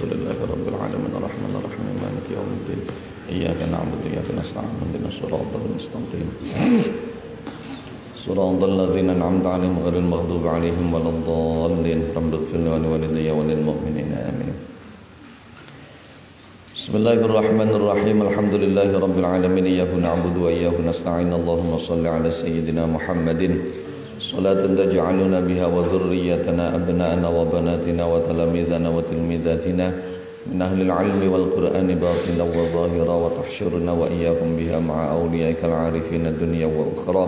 Alhamdulillahi rabbil alamin arrahmanir rahim maliki yaumiddin iyyaka na'budu wa iyyaka nasta'in ihdinas siratal mustaqim siratal ladzina an'amta 'alaihim ghairil maghdubi 'alaihim waladdallin rabbighfir li wa liwalidayya wa lil mu'minina amin. Bismillahirrahmanirrahim. Alhamdulillahi rabbil alamin iyyahu na'budu wa iyyahu nasta'in. Allahumma shalli 'ala sayyidina Muhammadin salatan taj'aluna biha wa dhurriyyatana abna'ana wa banatina wa talamidana wa tilmidatina min ahlil 'ilmi wal qur'ani batinan wa zahira wa tahsyuruna wa iyyahum biha ma'a awliyaikal 'arifin ad-dunya wa ukhra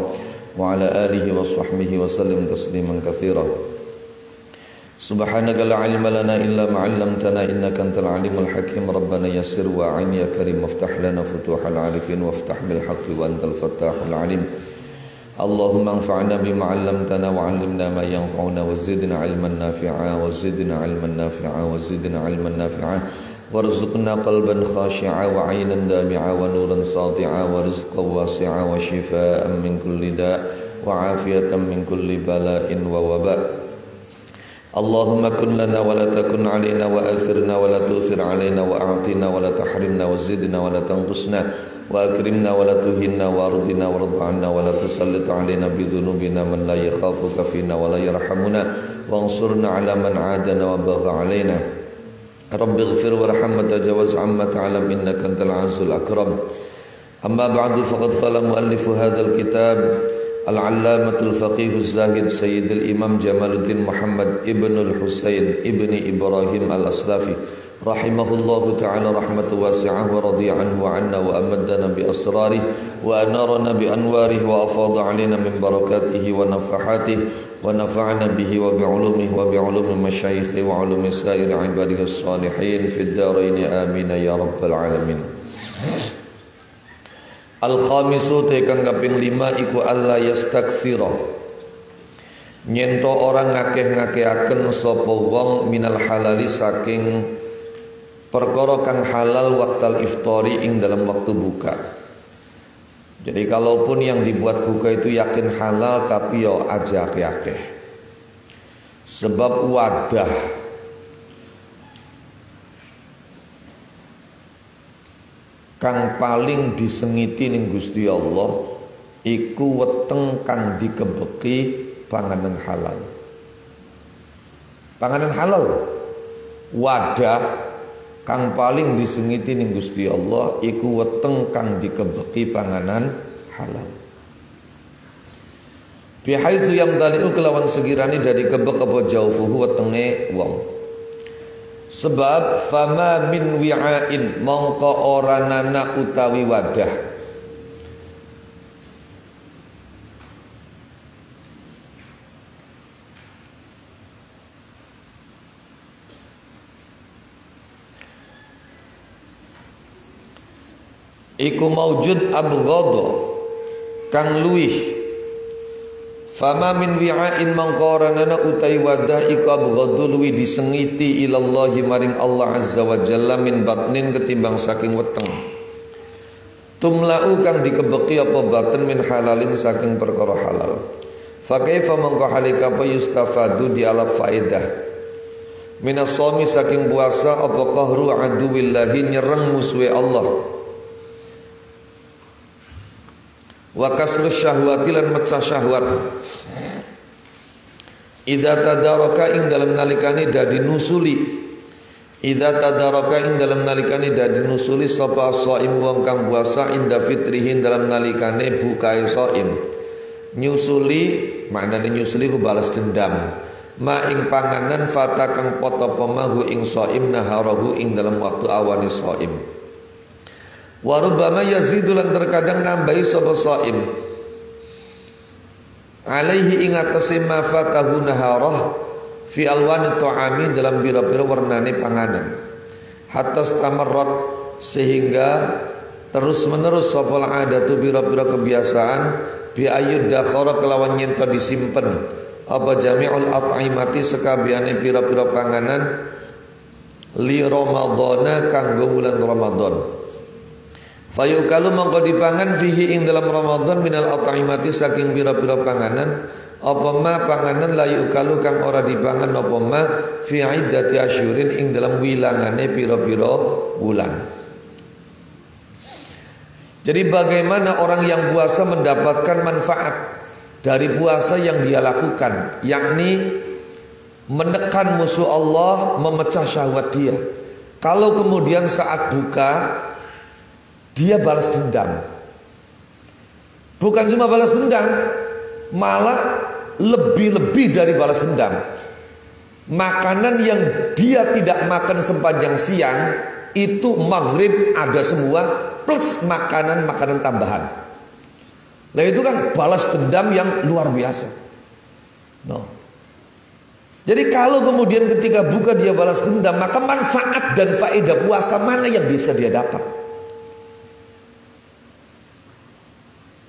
wa 'ala alihi wa sahbihi wa sallim tasliman katsira. Subhanaka la 'ilma lana illa ma 'allamtana innaka antal 'alimul hakim. Rabbana yassir wa 'in ya karim waftah lana futuhal 'arifin waftah bil haqqi wa antal fattahul 'alim. Allahumma anfa'na bima 'allamtana wa 'allimna ma yanfa'una wa zidna 'ilman nafi'a wa zidna 'ilman nafi'a wa zidna 'ilman nafi'a warzuqna qalban khashi'a wa 'aynan dami'a wa nuran sati'a wa rizqan wasi'a wa shifaa'an min kulli da' wa 'afiyatan min kulli bala'in wa waba'. Allahumma kun lana wa la takun 'alaina wa athirna wa la tu'thir 'alaina wa a'tina wa la tahrimna wa zidna wa la tanqusna wa akrimna wa la tuhinna wa ardina wa radh 'anna wa la tusallit 'alaina bi dhunubina man la yakhafuka fina wa la yarhamuna wa ansurna 'ala man 'adana wa bagha 'alaina. Rabbighfir warham wa tajawaz 'amma ta'lam innaka antal 'azizul akram. Amma ba'du faqad qala mu'allifu hadzal kitab Al-Allamatul Faqihuz Zahid Sayyidul Imam Jamaluddin Muhammad Ibnul Husain Ibni Ibrahim Al-Aslafi rahimahullahu ta'ala rahmatu wasi'ah wa radiya anhu wa anna wa amaddana bi asrarih wa anarana bi anwarih wa afadha alina min barakatihi wa nafahatih wa nafa'ana bihi wa bi'ulumihi wa bi'ulumi masyayikhi wa ulumi sa'ir ibadihi as-salihin fid darain amin ya rabbal alamin. Al-khamisu tekang kaping 5 iku alla yastaktsira nyento orang ngakeh-ngakehaken sapa wong minal halali saking perkara kang halal waqtal iftari ing dalam waktu buka. Jadi kalaupun yang dibuat buka itu yakin halal tapi yo aja akeh-akeh. Sebab wadah kang paling disengiti ning Gusti Allah iku weteng kang dikebeki panganan halal. Panganan halal. Wadah kang paling disengiti ning Gusti Allah iku weteng kang dikebeki panganan halal. Bihaitsu yamtali'u kelawan sekirane dari kebek apa jaufuhu wetenge wong. Sebab fama min wi'ain mongko ora nana utawi wadah iku maujud abghadha kang luih. Fama min wi'ain mangqaranana utai wadah iku abghadul luwi disengiti ilallahi maring Allah azza wa jalla min batnin ketimbang saking weteng. Tumla'u kang dikebeki apa batin min halalin saking perkara halal. Fa kaifa mangko halika apa yustafadu di ala faedah. Minas shaumi saking puasa apa qahru aduwillahi nyereng musuhe Allah. Wa kasru syahwati lan mecah syahwat. Idza tadaraka ing dalam nalikane dadi nusuli. Idza tadaraka ing dalam nalikane dadi nusuli sapa shaim wong kang puasa inda fitrihin dalam nalikane bukae shaim. Nyusuli maknane nyusuli ku balas dendam. Ma ing panganan fata kang poto pemahu ing shaim naharahu ing dalam waktu awane shaim. Wa rubbama yazidu lan terkadang nambahi sapa shaim alaihi ing atase ma fatahu naharah fi alwani ta'ami dalam pira-pira warnane panganan hatta stamarrat sehingga terus menerus sapa adatu pira-pira kebiasaan bi ayyud dakhara kelawan yen to disimpen apa jami'ul at'imati sekabehane pira-pira panganan li ramadhana kanggo wulan Ramadan. Fayukalu mangko dipangan fihi ing dalam Ramadan minal at'imati saking pira-pira panganan apa ma panganan la yukalu kang ora dipangan apa ma fi iddati asyurin ing dalam wilangane pira-pira wulan. Jadi bagaimana orang yang puasa mendapatkan manfaat dari puasa yang dia lakukan, yakni menekan musuh Allah, memecah syahwat dia. Kalau kemudian saat buka dia balas dendam, bukan cuma balas dendam, malah lebih-lebih dari balas dendam. Makanan yang dia tidak makan sepanjang siang itu maghrib ada semua, plus makanan-makanan tambahan. Nah itu kan balas dendam yang luar biasa. No. Jadi kalau kemudian ketika buka dia balas dendam, maka manfaat dan faedah puasa mana yang bisa dia dapat?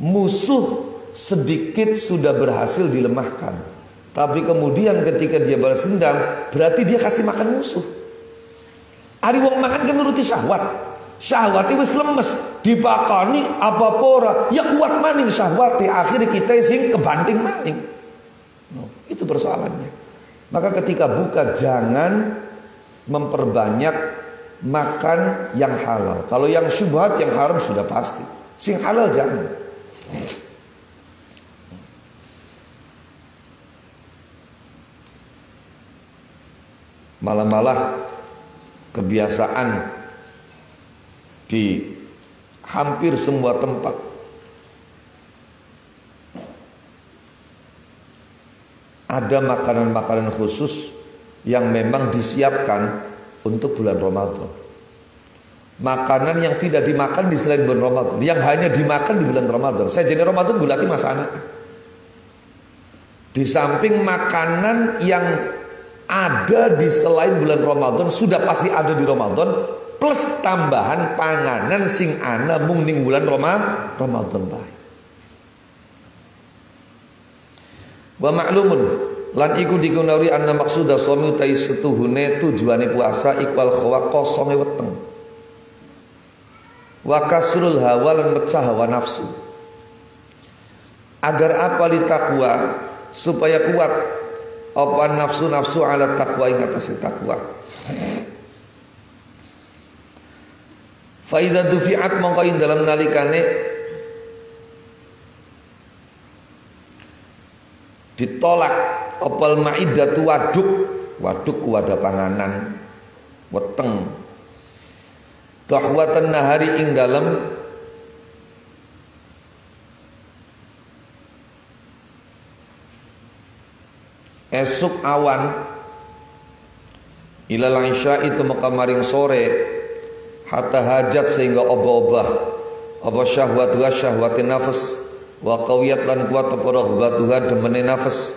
Musuh sedikit sudah berhasil dilemahkan, tapi kemudian ketika dia balas dendam, berarti dia kasih makan musuh. Ari wong makan kan nuruti syahwat. Syahwati wis lemes, dipakani apa pora, ya kuat maning syahwati, akhirnya kita sing kebanting maning. No, itu persoalannya. Maka ketika buka jangan memperbanyak makan yang halal. Kalau yang syubhat, yang haram sudah pasti. Sing halal jangan. Malah kebiasaan di hampir semua tempat ada makanan-makanan khusus yang memang disiapkan untuk bulan Ramadan. Makanan yang tidak dimakan di selain bulan Ramadan, yang hanya dimakan di bulan Ramadan. Saya jadi Ramadan berarti mas anak. Di samping makanan yang ada di selain bulan Ramadan sudah pasti ada di Ramadan, plus tambahan panganan sing ana mung ning bulan Ramadan bae. Wa ma'lumun lan iku dikunawi anna maksuda shaumi utai setuhune tujuane puasa ikwal khawa kosonge weteng. Wa kasrul hawa lan mecah hawa nafsu. Agar apa li takwa, supaya kuat apa nafsu-nafsu ala takwa ing atase takwa. Fa idza dufi'at mongko ing dalam nalikane ditolak opal maidatu waduk wadah panganan weteng tahwatan nahari ing dalem esuk awan ilal isya itu maka maring sore hatta hajat sehingga obah-obah apa syahwatuha syahwatin nafas wa qawiyat lan kuat apa raghbatuha demene nafas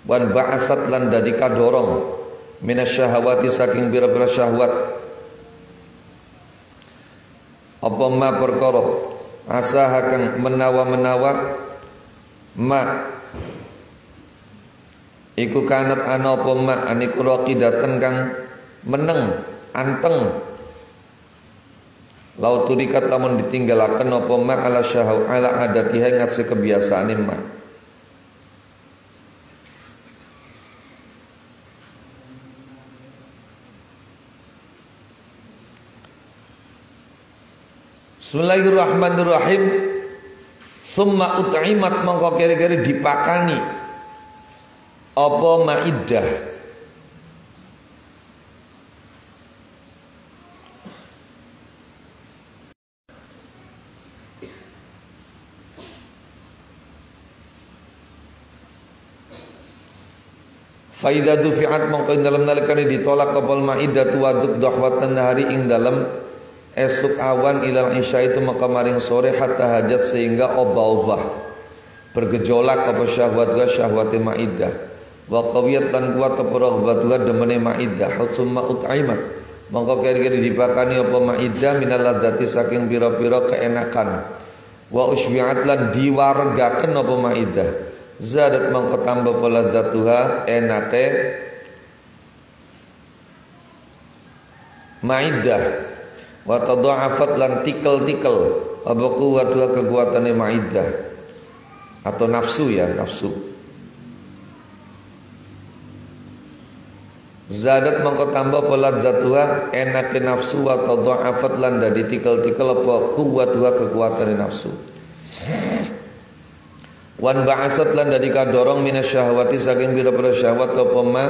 wan ba'atsat lan dadi kadorong minasyahawati saking pira-pira syahwat apa ma perkara asaha kang menawa-menawa ma iku kanat ana apa ma aniku raqidatan kang meneng anteng lau turikat lamun ditinggalaken apa ma ala syahaw ala adatiha ngatse kebiasaane ma. Bismillahirrahmanirrahim. Summa ut'imat mongko kere-kere dipakani apa maidah. Faida dufi'at mongko ing dalem nalikane ditolak kapal maidah waduk dahwatan nahari ing dalem esuk awan ilal isya itu maka maring sore hatta hajat sehingga obah-obah bergejolak apa syahwati maidah wa qawiyat lan kuat apa raghbatuha demene maidah summa ut'imat mongko kira-kira dipakani apa maidah minal ladzati saking pira-pira keenakan wa usbi'at lan diwargaken apa maidah zadat mongko tambah ladzatuha enake maidah wa tadha'afat lan tikel-tikel apa kuwatuha kekuatane maidah atau nafsu ya nafsu zadat mongko tambah pola zatuha enake nafsu wa tadha'afat lan dadi tikel-tikel apa kuwatuha kekuatan nafsu. Wan ba'asat lan dadi kadorong minasyahwati saking pira-pira syahwat apa ma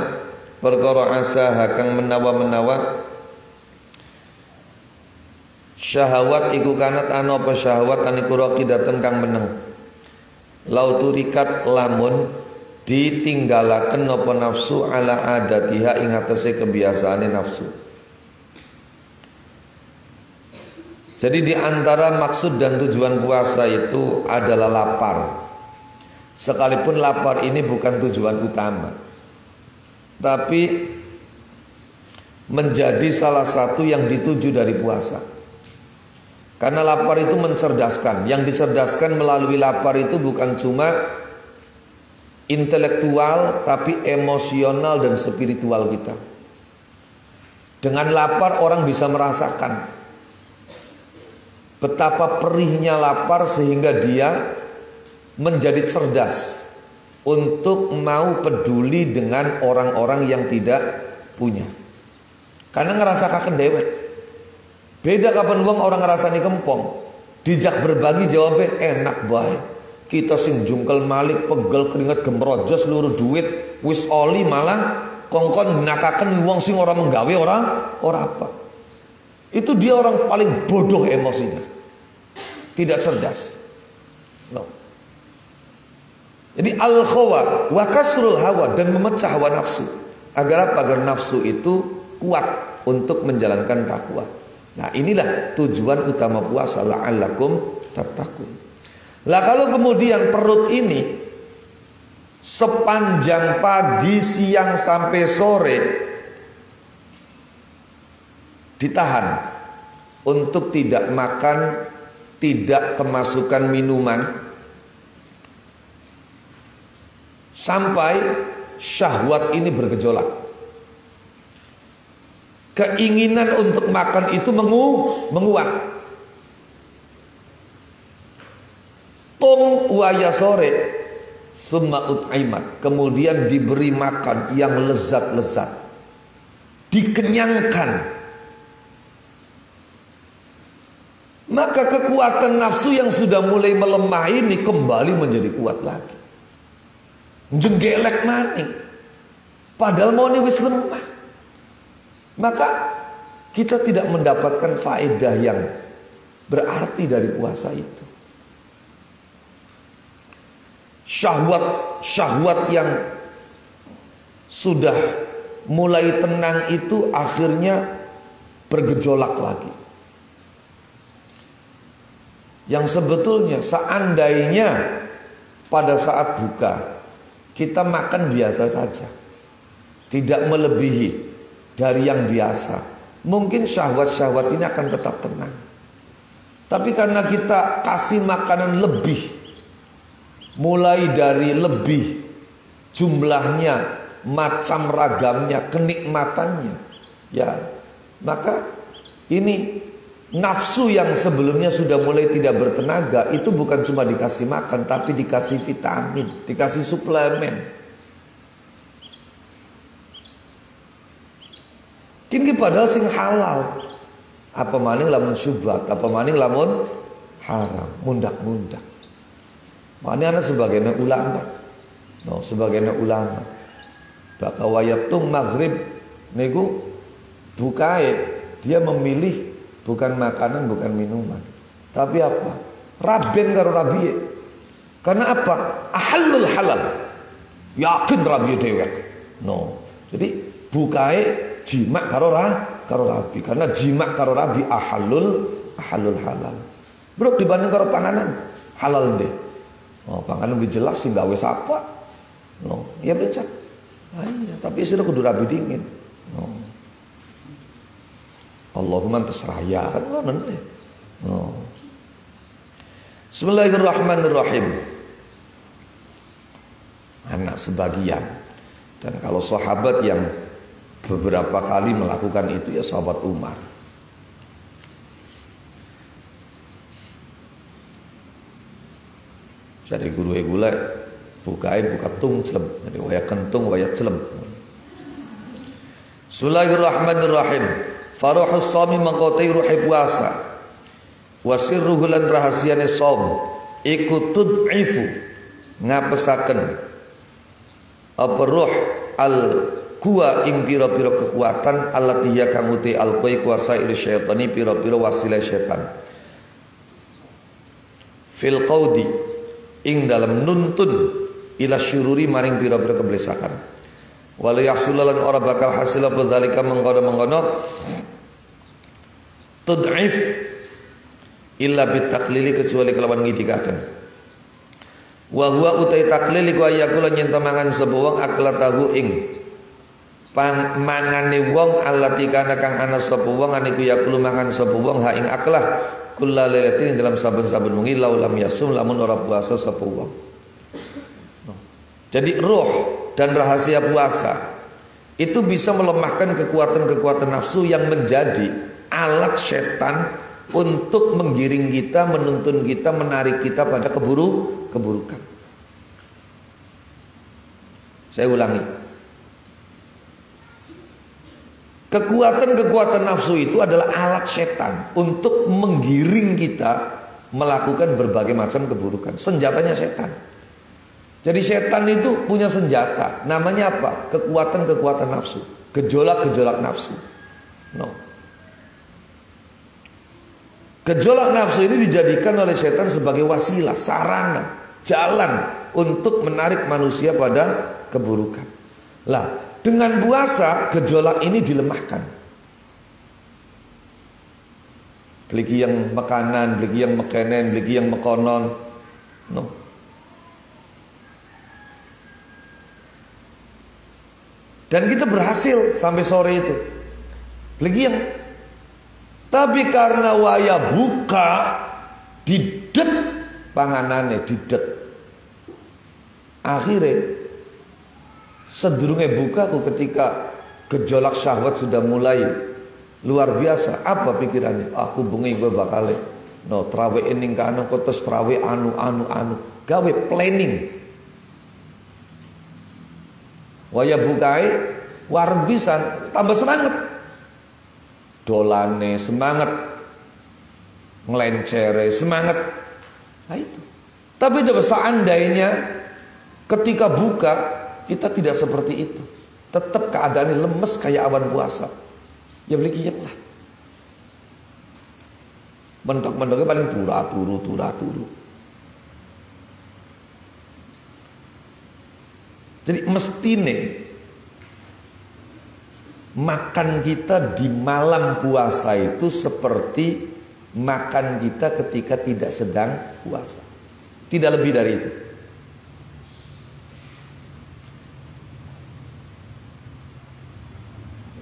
perkara asaha kang menawa-menawa syahwat iku kanat ana apa syahwat aniku raqidatan kang meneng. Lauturikat lamun ditinggalaken apa nafsu ala adatiha ing atase kebiasaane nafsu. Jadi di antara maksud dan tujuan puasa itu adalah lapar. Sekalipun lapar ini bukan tujuan utama, tapi menjadi salah satu yang dituju dari puasa. Karena lapar itu mencerdaskan. Yang dicerdaskan melalui lapar itu bukan cuma intelektual, tapi emosional dan spiritual kita. Dengan lapar orang bisa merasakan betapa perihnya lapar sehingga dia menjadi cerdas untuk mau peduli dengan orang-orang yang tidak punya. Karena ngerasakan dewek. Beda kapan wong orang ngerasani kempong, dijak berbagi jawabnya enak bae. Kita sing jungkel malik pegel keringet gemrojo seluruh duit wis oli malah kongkon nakaken wong sing ora menggawe ora apa. Itu dia orang paling bodoh emosinya. Tidak cerdas. No. Jadi al-khawa wa kasrul hawa dan memecah hawa nafsu. Agar apa? Agar nafsu itu kuat untuk menjalankan takwa. Nah inilah tujuan utama puasa, la'allakum tattaqun. Lah kalau kemudian perut ini sepanjang pagi, siang sampai sore ditahan untuk tidak makan, tidak kemasukan minuman sampai syahwat ini bergejolak. Keinginan untuk makan itu menguat. Tung waya sore summa ut'imat, kemudian diberi makan yang lezat-lezat, dikenyangkan. Maka kekuatan nafsu yang sudah mulai melemah ini kembali menjadi kuat lagi. Jenggelek maning. Padahal mau wis lemah. Maka kita tidak mendapatkan faedah yang berarti dari puasa itu. Syahwat yang sudah mulai tenang itu akhirnya bergejolak lagi. Yang sebetulnya seandainya pada saat buka kita makan biasa saja, tidak melebihi dari yang biasa, mungkin syahwat-syahwat ini akan tetap tenang. Tapi karena kita kasih makanan lebih, mulai dari lebih jumlahnya, macam ragamnya, kenikmatannya, ya, maka ini nafsu yang sebelumnya sudah mulai tidak bertenaga itu bukan cuma dikasih makan, tapi dikasih vitamin, dikasih suplemen. Kini padahal sing halal, apa maning lamun syubhat, apa maning lamun haram, mundak-mundak. Makanya sebagian ulama, sebagian ulama, bakal wayatung maghrib nego bukae dia memilih bukan makanan, bukan minuman, tapi apa? Raben karo rabiye. Karena apa? Ahalul halal. Yakin rabiye dewek. Jadi bukae jima karo rabi, karena jima karo rabi ahalul halal. Bro dibanding karo panganan halal deh. Panganan lebih jelas sih gawe sapa. Ya becak. Iya, tapi istri kudu rabi dingin. Allahumma terserah ya kan ngono deh. Bismillahirrahmanirrahim. Anak sebagian. Dan kalau sahabat yang beberapa kali melakukan itu ya sahabat Umar. Jadi guru gula buka tung celeb. Jadi waya kentung waya celeb. Bismillahirrahmanirrahim. Faruhus shaumi mangkotai ruhi puasa. Wasirruhu lan rahasiane shaum iku tud'ifu ngapesaken apa ruh al kuwa ing pira-pira kekuatan allati ya kang uti al kuasa ila syaitani pira-pira wasilah setan fil qaudi ing dalam nuntun ila syururi maring pira-pira keblesakan wala yahsulalan ora bakal hasil apa zalika mengkono tud'if illa bitaklili kecuali kelawan ngidikaken wa huwa utai taklili ku ayakula nyenta mangan sapa wong aklatahu ing mangane wong allati kana kang ana sapa wong aniku yakulu mangan sapa wong ha ing aklah kullalatin dalam saben-saben wengi laulam yasum lamun ora puasa sapa wong. Jadi roh dan rahasia puasa itu bisa melemahkan kekuatan-kekuatan nafsu yang menjadi alat setan untuk menggiring kita, menuntun kita, menarik kita pada keburukan. Saya ulangi. Kekuatan-kekuatan nafsu itu adalah alat setan untuk menggiring kita melakukan berbagai macam keburukan. Senjatanya setan. Jadi setan itu punya senjata. Namanya apa? Kekuatan-kekuatan nafsu. Gejolak-gejolak nafsu. Gejolak nafsu ini dijadikan oleh setan sebagai wasilah, sarana, jalan untuk menarik manusia pada keburukan. Lah, dengan puasa gejolak ini dilemahkan. Bliki yang makanan, bliki yang mekenen, bliki yang mekonon. Dan kita berhasil sampai sore itu. Bliki yang tapi karena waya buka didet panganane didet. Akhirnya sedurunge buka aku ketika gejolak syahwat sudah mulai luar biasa. Apa pikirannya? Aku bengi gue bakal trawe ning kana kotes trawe anu gawe planning. Waya bukae warung pisan tambah semangat. Dolane semangat, ngelencere semangat. Nah itu. Tapi coba seandainya ketika buka kita tidak seperti itu, tetap keadaannya lemes kayak awan puasa, ya beli kiyek lah. Mentok-mentoknya paling turu. Jadi mestine makan kita di malam puasa itu seperti makan kita ketika tidak sedang puasa. Tidak lebih dari itu.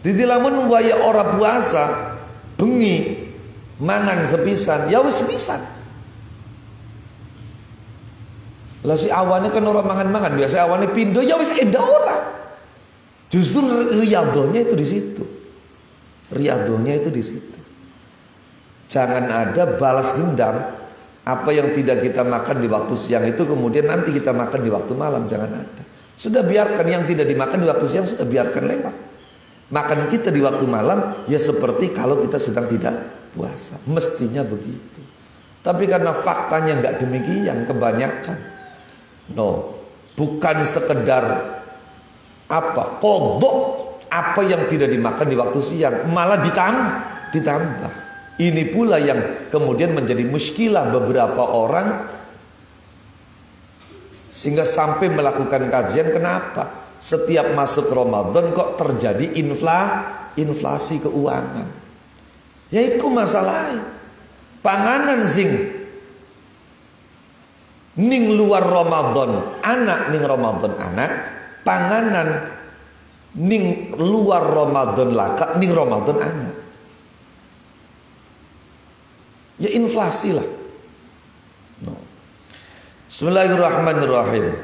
Jadi lamun waya ora puasa, bengi mangan sepisan, ya wis sepisan. Lah si awane kan ora mangan-mangan, biasa awane pindo, ya wis enda ora. Justru riadohnya itu di situ. Riadohnya itu di situ. Jangan ada balas dendam apa yang tidak kita makan di waktu siang itu kemudian nanti kita makan di waktu malam, jangan ada. Sudah biarkan yang tidak dimakan di waktu siang, sudah biarkan lewat. Makan kita di waktu malam ya seperti kalau kita sedang tidak puasa. Mestinya begitu. Tapi karena faktanya nggak demikian kebanyakan. Bukan sekedar kodok apa yang tidak dimakan di waktu siang, malah ditambah. Ini pula yang kemudian menjadi muskilah beberapa orang sehingga sampai melakukan kajian kenapa setiap masuk Ramadan kok terjadi inflasi keuangan. Ya itu masalahnya. Panganan sing ning luar Ramadan anak ning Ramadan anak, panganan ning luar Ramadan laka ning Ramadan anak. Ya inflasi lah. Bismillahirrahmanirrahim.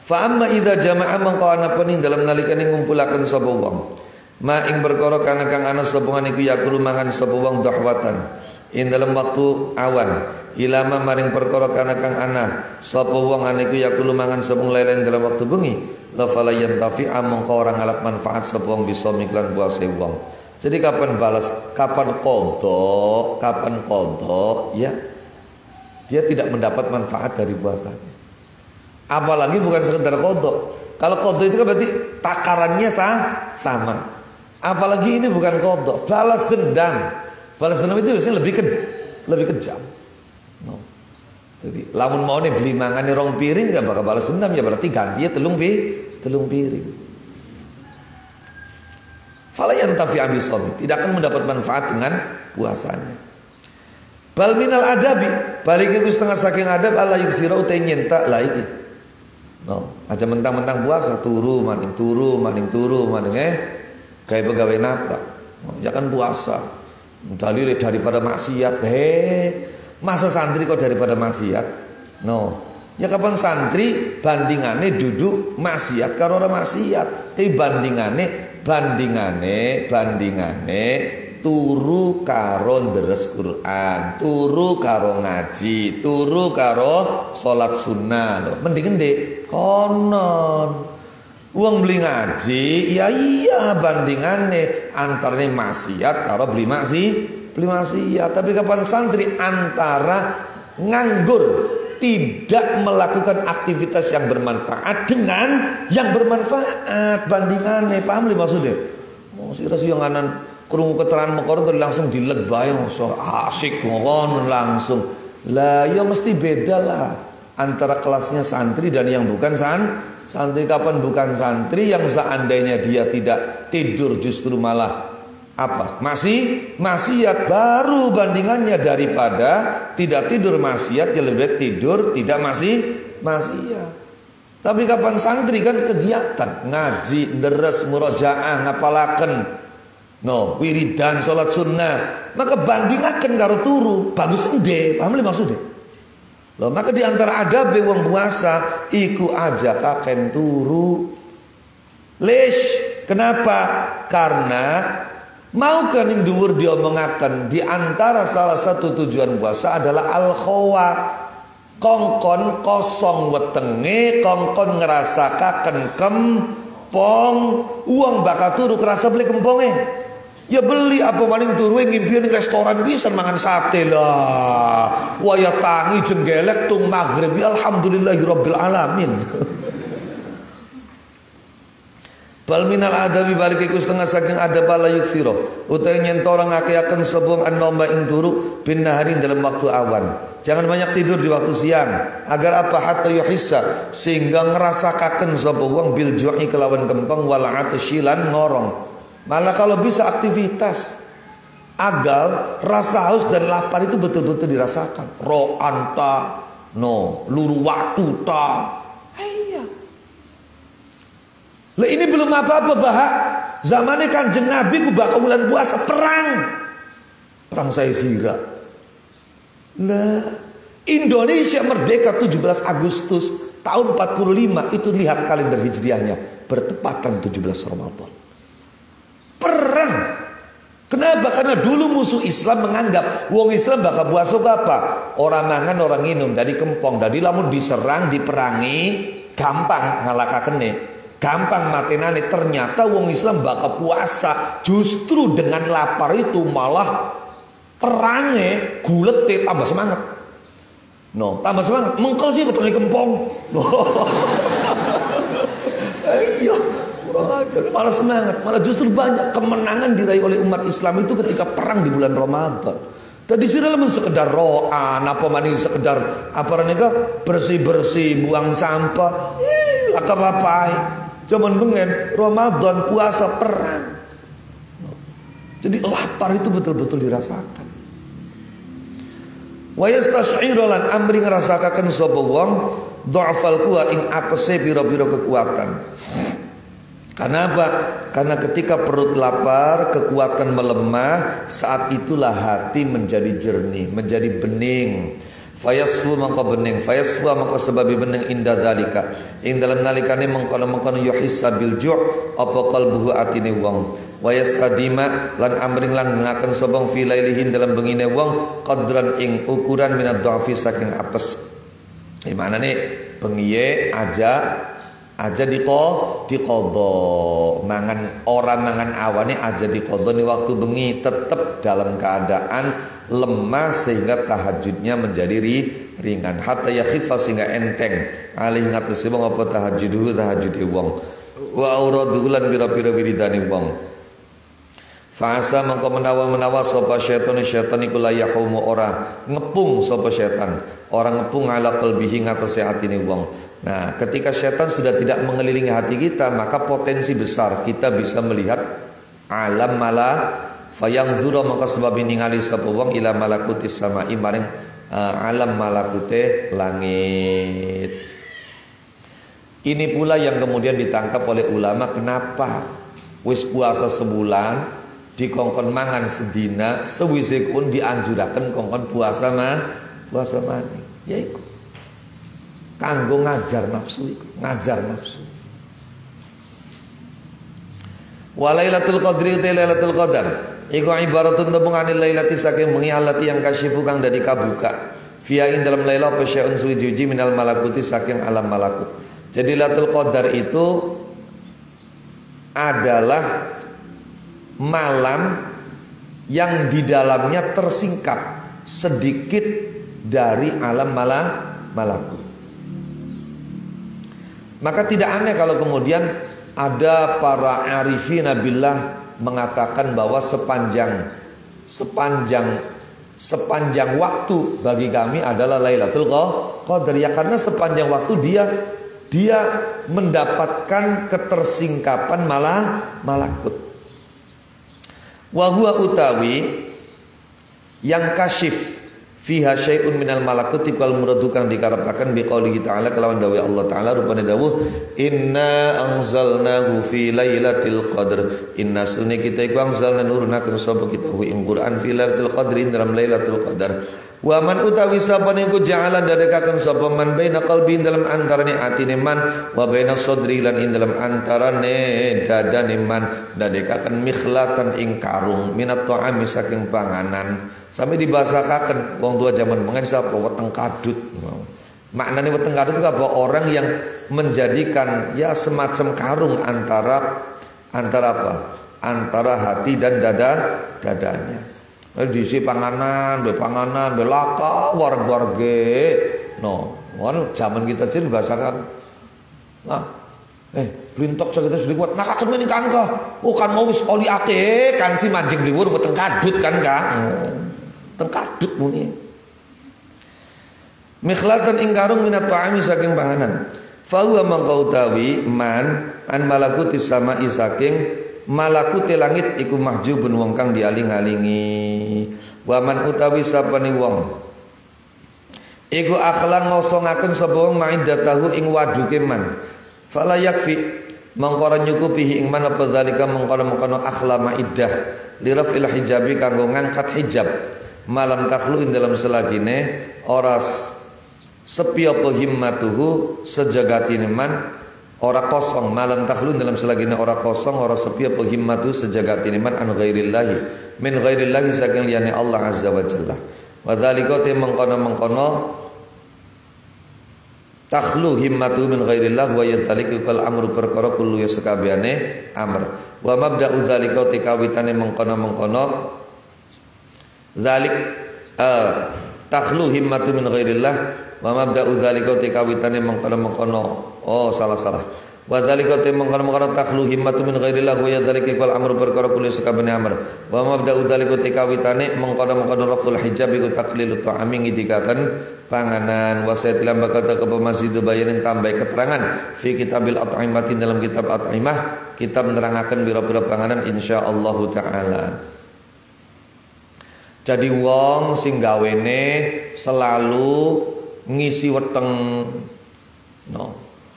Fa amma idza jama'a mangko ana pening dalam nalikane ngumpulaken sapa wong ma ing perkara kana kang ana sapa iku yakulu mangan sapa wong dahwatan ing dalam waktu awan ilama maring perkara kana kang ana sapa wong aniku yakulu mangan sapa leren dalam waktu bengi la fala yantafi mongko ora ngalap manfaat sapa wong bisa miklan puase wong. Jadi kapan balas, kapan qadha, ya dia tidak mendapat manfaat dari puasanya. Apalagi bukan sekedar qadha. Kalau qadha itu kan berarti takarannya sama. Apalagi ini bukan qadha, balas dendam. Balas dendam itu biasanya lebih kejam. No. Jadi lamun mau nih beli mangane rong piring gak bakal balas dendam, ya berarti gantinya telung piring. Fala yantafi bisawmi, tidak akan mendapat manfaat dengan puasanya. Bal minal adabi, balik itu setengah saking adab Allah yuksira utai nyentak lah iki. No, aja mentang-mentang puasa maning turu kayak pegawai napa. No, jangan puasa. Dalil daripada maksiat. Masa santri kok daripada maksiat? No. Ya kapan santri bandingannya duduk maksiat karo ora maksiat. Tapi bandingane turu karo deres Quran, turu karo ngaji, turu karo salat sunnah lho. Mending ndek konon. Wong beli ngaji, iya bandingane antarane maksiat karo beli maksiat. Tapi kapan santri antara nganggur tidak melakukan aktivitas yang bermanfaat dengan yang bermanfaat bandingannya, paham li maksudnya? Mau sira yang anan krungu keterangan mekor langsung dileg bae so asik ngon langsung. Lah ya mesti beda lah antara kelasnya santri dan yang bukan santri. Kapan bukan santri yang seandainya dia tidak tidur justru malah maksiat, baru bandingannya daripada tidak tidur maksiat ya lebih tidur tidak maksiat. Tapi kapan santri kan kegiatan ngaji, deres, murojaah, ngapalaken, wiridan, sholat sunnah, maka bandingaken karo turu bagus ende, paham maksudnya? Loh, maka diantara adabe wong puasa iku aja kaken turu. Kenapa? Karena mau kan yang dhuwur diomongaken di antara salah satu tujuan puasa adalah al-khawa. Kongkon kosong wetenge, kongkon ngerasakaken kempong, uang bakal turu kerasa beli kemponge. Ya beli apa maning turu ngimpi ning restoran bisa mangan sate lah. Waya tangi jenggelek tung maghrib alhamdulillahirabbil alamin. Bal minal adabi balik iku setengah saking adab la yuksira utai nyentorang ngake-aken sebung an-nomba ing turu bin nahari dalam waktu awan. Jangan banyak tidur di waktu siang agar apa hatta yuhissa sehingga ngerasakaken sapa wong bil ju'i kelawan kempeng wal atsyilan ngorong. Malah kalau bisa aktivitas agar rasa haus dan lapar itu betul-betul dirasakan. Ro anta luru waktu ta. Lah ini belum apa-apa bahak. Zamannya Kanjeng Nabi ku bakal bulan puasa perang saya sira. Nah, Indonesia merdeka 17 Agustus tahun 45 itu lihat kalender hijriahnya bertepatan 17 Ramadan. Perang. Kenapa? Karena dulu musuh Islam menganggap wong Islam bakal puasa apa? Orang mangan, orang minum, dari kempong, dari lamun diserang, diperangi, gampang ngalahakane. Gampang matenane. Ternyata wong Islam bakal puasa justru dengan lapar itu malah perangnya gulete tambah semangat. Tambah semangat. Mengkel sih ketemu kempong. Iya, malah semangat. Malah justru banyak kemenangan diraih oleh umat Islam itu ketika perang di bulan Ramadan. Tadi sih dalam sekedar roan, apa maning sekedar apa renega bersih-bersih, buang sampah. Apa-apa. Cuman pengen Ramadan puasa perang. Jadi lapar itu betul-betul dirasakan. Wa yastasyiru lan amri ngrasakaken sapa wong dha'fal quwa ing apese pira-pira kekuatan. Kenapa? Karena ketika perut lapar, kekuatan melemah, saat itulah hati menjadi jernih, menjadi bening. Fayasfu mangko bening, fayasfu mangko sebabi bening inda dzalika ing dalam nalikane mengkono-mengkono yuhissa bil ju' apa qalbuhu atine wong wa yastadima lan amring lan ngaken sobong fi lailihin dalam bengine wong qadran ing ukuran minad dha'fi saking apes. Di mana nih bengiye aja diqadha mangan ora mangan awane aja diqadha ni waktu bengi tetap dalam keadaan lemah sehingga tahajudnya menjadi ringan hatta yakhifa sehingga enteng alih ngatasi wong apa tahajud wong wa auradulan pira-pira wiridane wong fasa mengko menawa sapa syaitan iku layahumu ora ngepung sapa setan ora ngepung ala qalbihi ngatasi atine wong. Nah, ketika setan sudah tidak mengelilingi hati kita, maka potensi besar kita bisa melihat alam mala fayanzura maka sebab ningali sapa wong ila malakutis samai maring alam malakute langit. Ini pula yang kemudian ditangkap oleh ulama, kenapa wis puasa sebulan dikongkon mangan sedina sewise kun dianjuraken kongkon puasa mani. Ya iku kanggo ngajar nafsu iku, ngajar nafsu. Wa lailatul qadri ta lailatul qadar iku ibaratun tembungane lailati saking bengi alati yang kasyifu kang dadi kabuka fiya ing dalam laila apa syai'un suwiji minal malakuti saking alam malakut. Jadi lailatul qadar itu adalah malam yang di dalamnya tersingkap sedikit dari alam malakut. Maka tidak aneh kalau kemudian ada para arifin billah mengatakan bahwa sepanjang waktu bagi kami adalah Lailatul Qadar, ya karena sepanjang waktu dia mendapatkan ketersingkapan malakut. Wa huwa utawi yang kasyif fiha syai'un minal malakuti wal muradu kang dikarepaken biqaulihi ta'ala kelawan dawuh Allah taala rupane dawuh inna anzalnahu fi lailatul qadr inna sunni kita iku anzalna nurunaken sapa kita ing Quran fi lailatul qadr dalam lailatul qadar wa man utawi sapa niku ja'ala dadekaken sapa man baina qalbi dalam antarane atine man wa baina sadri lan ing dalam antarane dadane man dadekaken mikhlatan ing karung minat ta'ami saking panganan sampai dibahasakan wong tua zaman mengen sapa weteng kadut. Maknane weteng kadut itu apa? Orang yang menjadikan ya semacam karung antara apa? Antara hati dan dadanya. Diisi panganan, belaka warga. No, zaman kita cilik dibahasakan. Nah, blintok kita sedih kuat. Nah, kakek ini kan kah? Oh kan mau wis oli ake kan si mancing liwur weteng kadut kan kah? Tengkadut muni. Mikhlatan ing karung minat ta'ami saking panganan. Fa huwa mangkautawi man an malakuti samai saking malakuti langit iku mahjubun wong kang dialing-alingi. Wa man utawi sapane wong iku akhlang ngosongaken sapa wong ma'iddatahu ing waduke man. Fala yakfi mangkara nyukupi ing man apa zalika mangkara akhla ma'iddah lirafil hijabi kanggo ngangkat hijab. Malam takhlu ing dalam selagine oras sepi apa himmatuhu sejagatine man ora kosong malam takhlu dalam selagine ora kosong ora sepi apa himmatu sejagatine man an ghairillahi min ghairillahi saking liyane Allah azza wa jalla wa dzalika te mengkono takhlu himmatu min ghairillah wa yadzaliku kal amru perkara kullu sakabehane amr wa mabda'u dzalika te kawitane mengkono zalik takhlu himmatu min ghairillah wa mabda'u dzalika tikawitane mengkono salah wa dzalika mengkono takhlu himmatu min ghairillah wa yadzalika kal amru perkara kullu sakabene amr wa mabda'u dzalika tikawitane mengkono raful hijab iku taqlilu ta'ami ngidikaken panganan wa sayatilam bakata ke masjid bayanin tambah keterangan fi kitabil at'imatin dalam kitab at'imah kitab menerangaken biro-biro panganan insyaallah taala. Jadi wong sing gawene selalu ngisi weteng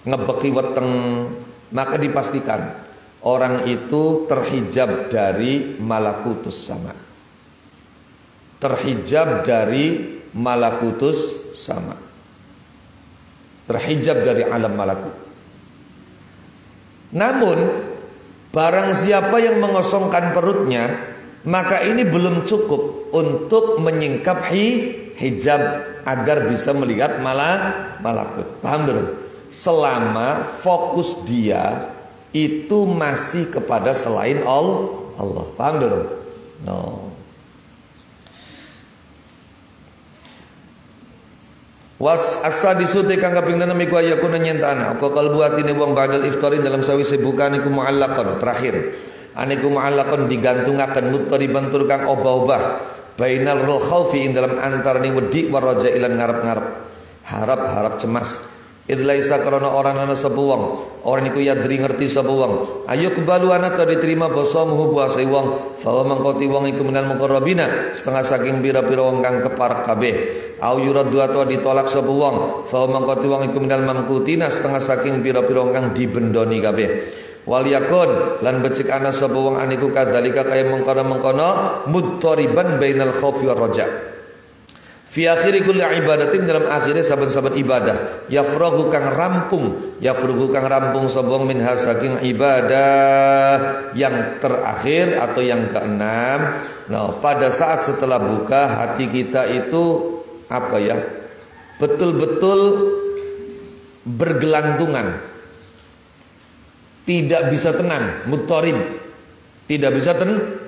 ngebeki weteng maka dipastikan orang itu terhijab dari malakutus sama. Terhijab dari malakutus sama. Terhijab dari alam malakut. Namun barang siapa yang mengosongkan perutnya, maka ini belum cukup untuk menyingkap hijab agar bisa melihat malakut. Paham belum? Selama fokus dia itu masih kepada selain Allah. Paham belum? No. Was asadisu te kang kaping 6 iku ayakuna nyentana apa kalbu atine wong badal iftarin dalam sawise bukan iku muallaqon terakhir aniku muallaqon digantungaken muttariban tur kang obah-obah bainal khaufi ing dalam antarane wedi wa raja ilan ngarep-ngarep harap cemas idlaisa karena orang ana sapa wong orang niku yadri ngerti sapa wong ayo kebalu ana ta diterima basa muhu puasa wong fa mangkoti wong iku minal muqarrabina setengah saking pira-pira wong kang keparek kabeh au yuraddu atau ditolak sapa wong fa mangkoti wong iku minal mamkutina setengah saking pira-pira wong kang dibendoni kabeh wal yakun lan becik ana sapa wong aniku kadzalika kaya mengkono-mengkono muttariban bainal khaufi war raja fi akhiri kulli ibadatin dalam akhirnya saben-saben ibadah yafragu kang rampung sobong min saking ibadah yang terakhir atau yang keenam. Nah, pada saat setelah buka hati kita itu apa ya? Betul-betul bergelantungan. Tidak bisa tenang, muttarib. Tidak bisa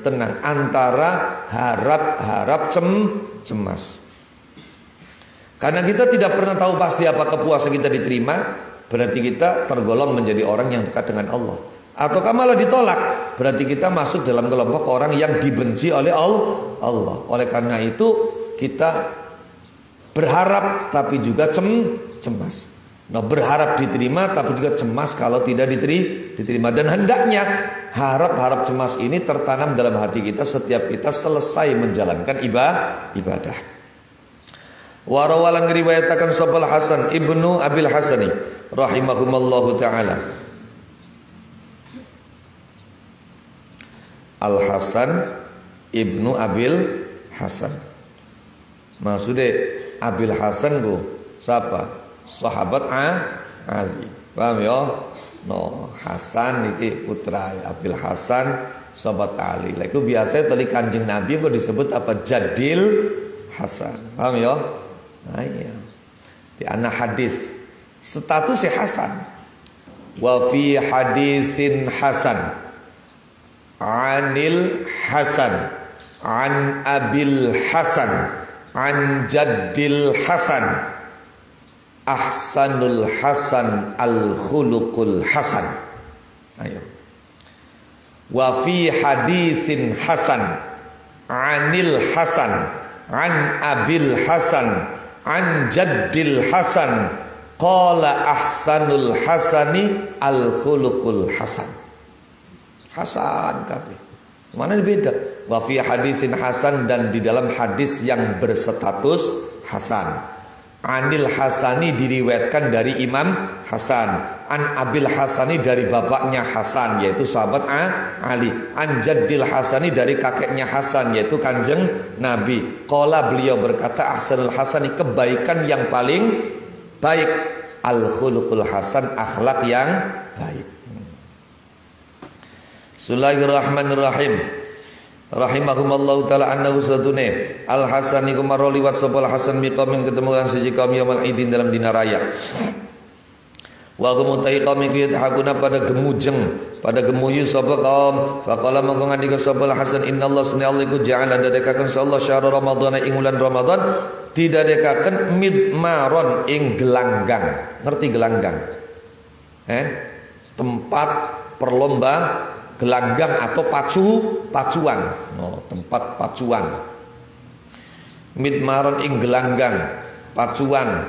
tenang antara harap cemas. Karena kita tidak pernah tahu pasti apakah puasa kita diterima, berarti kita tergolong menjadi orang yang dekat dengan Allah. Ataukah malah ditolak, berarti kita masuk dalam kelompok orang yang dibenci oleh Allah. Oleh karena itu kita berharap tapi juga cemas. Nah, berharap diterima tapi juga cemas kalau tidak diterima. Dan hendaknya harap cemas ini tertanam dalam hati kita setiap kita selesai menjalankan ibadah. Warawalan ngriwayatakan sapa Hasan ibnu Abil Hasani rahimahumallahu taala. Al Hasan ibnu Abil Hasan. Maksudnya Abil Hasan ku siapa? Sahabat Ali. Paham ya? No, Hasan iki putra Abil Hasan sahabat Ali. Lah iku biasa tali Kanjeng Nabi kok disebut apa? Jadil Hasan. Paham ya? Nah, iya. Di anak hadis statusnya Hasan. Wa fi hadisin Hasan anil Hasan an Abil Hasan an Jaddil Hasan ahsanul Hasan al khuluqul Hasan. Ayo. Wa fi hadisin Hasan anil Hasan an Abil Hasan an Jaddil Hasan qala ahsanul Hasani al khuluqul Hasan. Hasan kabeh. Mana beda? Wa fi haditsin Hasan dan di dalam hadis yang berstatus Hasan. Anil Hasani diriwayatkan dari Imam Hasan. An Abil Hasani dari bapaknya Hasan yaitu sahabat Ali. An Jaddil Hasani dari kakeknya Hasan yaitu Kanjeng Nabi. Qala beliau berkata ahsanul Hasani kebaikan yang paling baik. Al khuluqul Hasan akhlak yang baik. Bismillahirrahmanirrahim. Rahimahumallahu taala annahu satune Al Hasan iku maro liwat sapa Al Hasan miqamin ketemu kan siji kaum yaumul idin dalam dina raya. Wa gumutai kaum iku yahakuna pada gemujeng pada gemuyu sapa kaum faqala mongko ngandika sapa Al Hasan innallaha sunna Allah iku ja'ala dadekaken sallallahu syahr Ramadan ing bulan Ramadan didadekaken midmaron ing gelanggang. Ngerti gelanggang? Tempat perlomba gelanggang atau pacuan. Oh, tempat pacuan. Midmaron ing gelanggang, pacuan,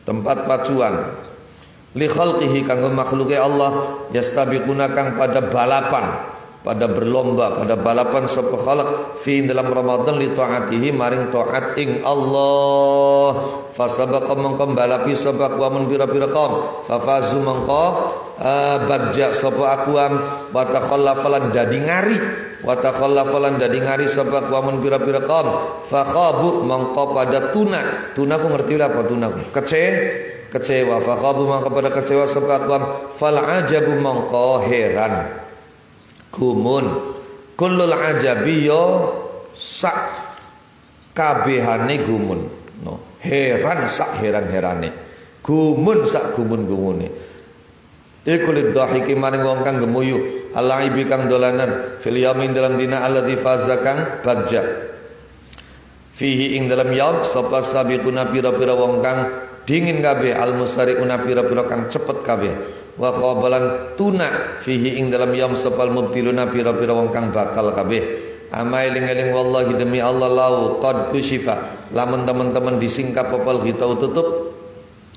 tempat pacuan. Li khalqihi kanggo makhluke Allah yastabiquna kang pada balapan pada berlomba, pada balapan sapa khalq fi dalam Ramadan li taatihi maring taat ing Allah. Fasabaqa mongko balapi sabaq wa mun pira-pira qaum fafazu mongko bagja sapa aqwam wa takhallafalan dadi ngari wa takhallafalan dadi ngari sabaq wa mun pira-pira qaum fakhabu mongko pada tuna ku ngerti apa tuna kecewa fakhabu mongko pada kecewa sapa aqwam fal ajabu mongko heran gumun kullul ajabi yo sak kabehane gumun no heran sak heran-herane gumun sak gumun-gumune iku lidhahiki maring wong kang gemuyu alaibi kang dolanan fil yaumin dalam dina alladzi faza kang bagja fihi ing dalam yaum sapa sabiquna pira-pira wong kang dingin kabeh almusariuna pira-pira kang cepet kabeh wa qabalan tuna fihi ing dalam yaum sapal mubtiluna pira-pira wong kang bakal kabeh amai eling-eling wallahi demi Allah lau qad kusyifa lamun teman-teman disingkap popol kita tutup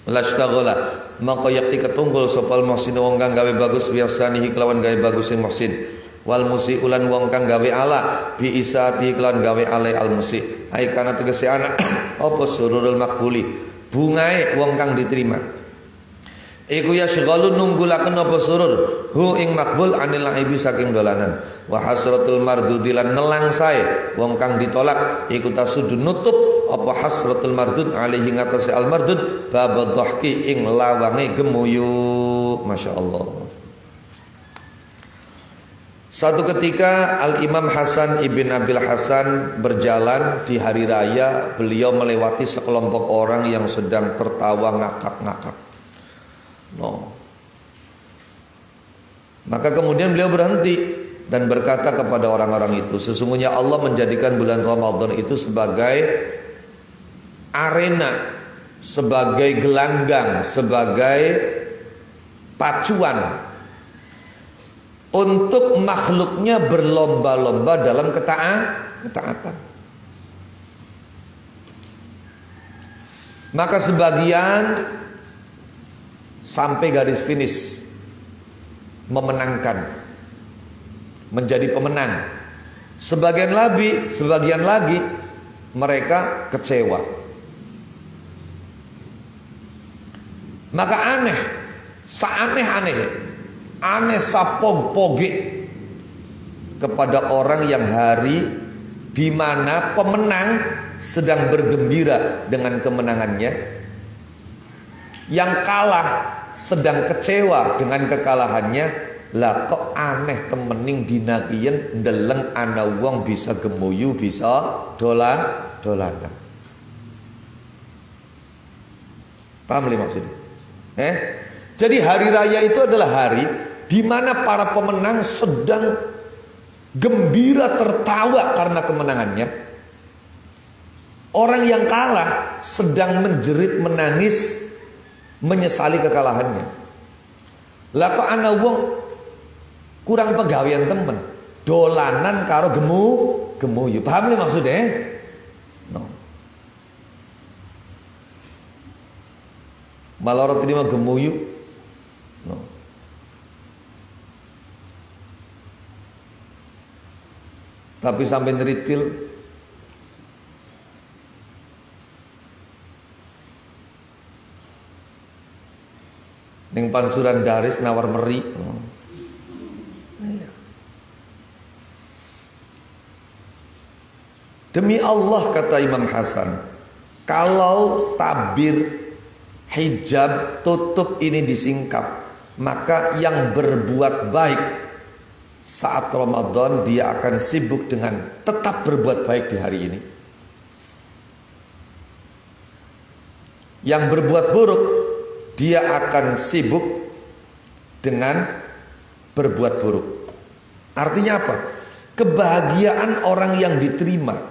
lastaghala maka yakti ketunggul sapal muhsin wong kang gawe bagus biasanihi kelawan gawe bagus sing muhsin wal musiulan wong kang gawe ala bi isaati kelawan gawe ale al musi ai kana tegese ana apa sururul makbuli bungae wong kang diterima iku ya syaghalu nunggulaken apa surur hu ing makbul anil laibi saking dolanan wa hasratul mardudi lan nelang sae wong kang ditolak iku tasudu nutup apa hasratul mardud alaihi ngatasi al mardud bab dhahki ing lawange gemuyu masyaallah. Satu ketika Al-Imam Hasan ibn Abil Hasan berjalan di hari raya, beliau melewati sekelompok orang yang sedang tertawa ngakak-ngakak. No. Maka kemudian beliau berhenti dan berkata kepada orang-orang itu, sesungguhnya Allah menjadikan bulan Ramadan itu sebagai arena, sebagai gelanggang, sebagai pacuan untuk makhluknya berlomba-lomba dalam ketaatan. Maka sebagian sampai garis finish memenangkan, menjadi pemenang. Sebagian lagi mereka kecewa. Maka aneh sapog-poge kepada orang yang hari di mana pemenang sedang bergembira dengan kemenangannya, yang kalah sedang kecewa dengan kekalahannya. Lah kok aneh temening dinakiyen ndeleng ana wong bisa gemuyu, bisa dolanan. Paham li maksudnya? Jadi hari raya itu adalah hari di mana para pemenang sedang gembira tertawa karena kemenangannya. Orang yang kalah sedang menjerit menangis menyesali kekalahannya. Lah kok ana wong kurang pegawean temen dolanan karo gemuyu. Paham nih maksudnya? No. Malah orang terima gemuyu. No. Tapi sampai neritil ning pancuran daris nawar meri. Demi Allah kata Imam Hasan, kalau tabir hijab tutup ini disingkap, maka yang berbuat baik saat Ramadan dia akan sibuk dengan tetap berbuat baik di hari ini. Yang berbuat buruk dia akan sibuk dengan berbuat buruk. Artinya apa? Kebahagiaan orang yang diterima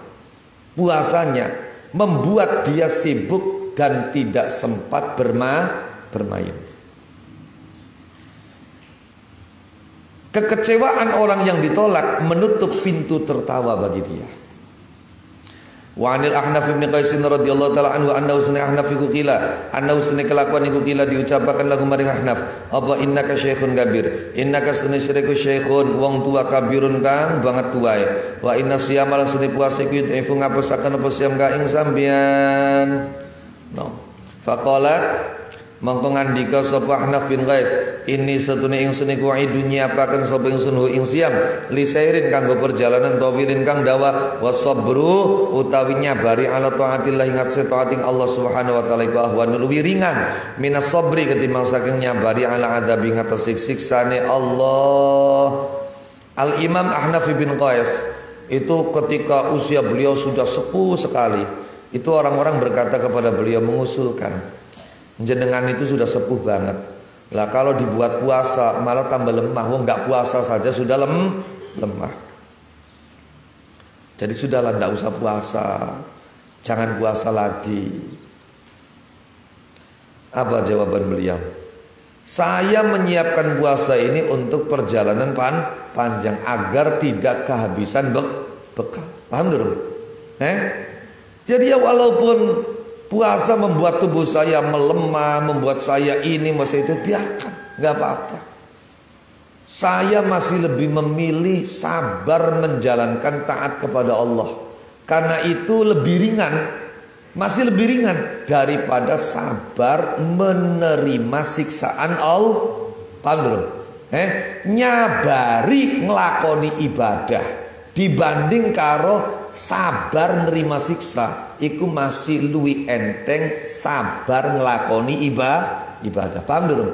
puasanya membuat dia sibuk dan tidak sempat bermain. Kekecewaan orang yang ditolak menutup pintu tertawa bagi dia. Wa anil Ahnaf bin Qais radhiyallahu taala anhu anna usna Ahnaf iku qila anna usna kelakuan iku qila diucapaken lagu maring Ahnaf apa innaka syekhun kabir innaka sunni syekhu syekhun wong tua kabirun kang banget tuae wa inna siyamal sunni puasa iku ifu ngapesaken apa siam ka ing sampeyan no faqala mongko ngandika sapa Ahnaf bin Qais ini setune ingsun iku idunya apaken sapa ingsun ing siam lisairin kanggo perjalanan tawilin kang dawa wasabru utawi nyabari ala taatillah ing atase taating Allah Subhanahu wa taala iku ahwanul wiringan minas sabri ketimbang saking nyabari ala adzab ing atase siksane Allah. Al Imam Ahnaf bin Qais itu ketika usia beliau sudah sepuh sekali, itu orang-orang berkata kepada beliau mengusulkan, jenengan itu sudah sepuh banget. Lah kalau dibuat puasa malah tambah lemah. Wong enggak puasa saja sudah lemah. Jadi sudahlah enggak usah puasa. Jangan puasa lagi. Apa jawaban beliau? Saya menyiapkan puasa ini untuk perjalanan panjang agar tidak kehabisan bekal. Paham dulu? Jadi ya walaupun puasa membuat tubuh saya melemah, membuat saya ini masih itu, biarkan, nggak apa-apa. Saya masih lebih memilih sabar menjalankan taat kepada Allah, karena itu lebih ringan, masih lebih ringan daripada sabar menerima siksaan Allah. Paham belum? Nyabari ngelakoni ibadah dibanding karo sabar nerima siksa, iku masih luwih enteng sabar ngelakoni ibadah. Paham dulu?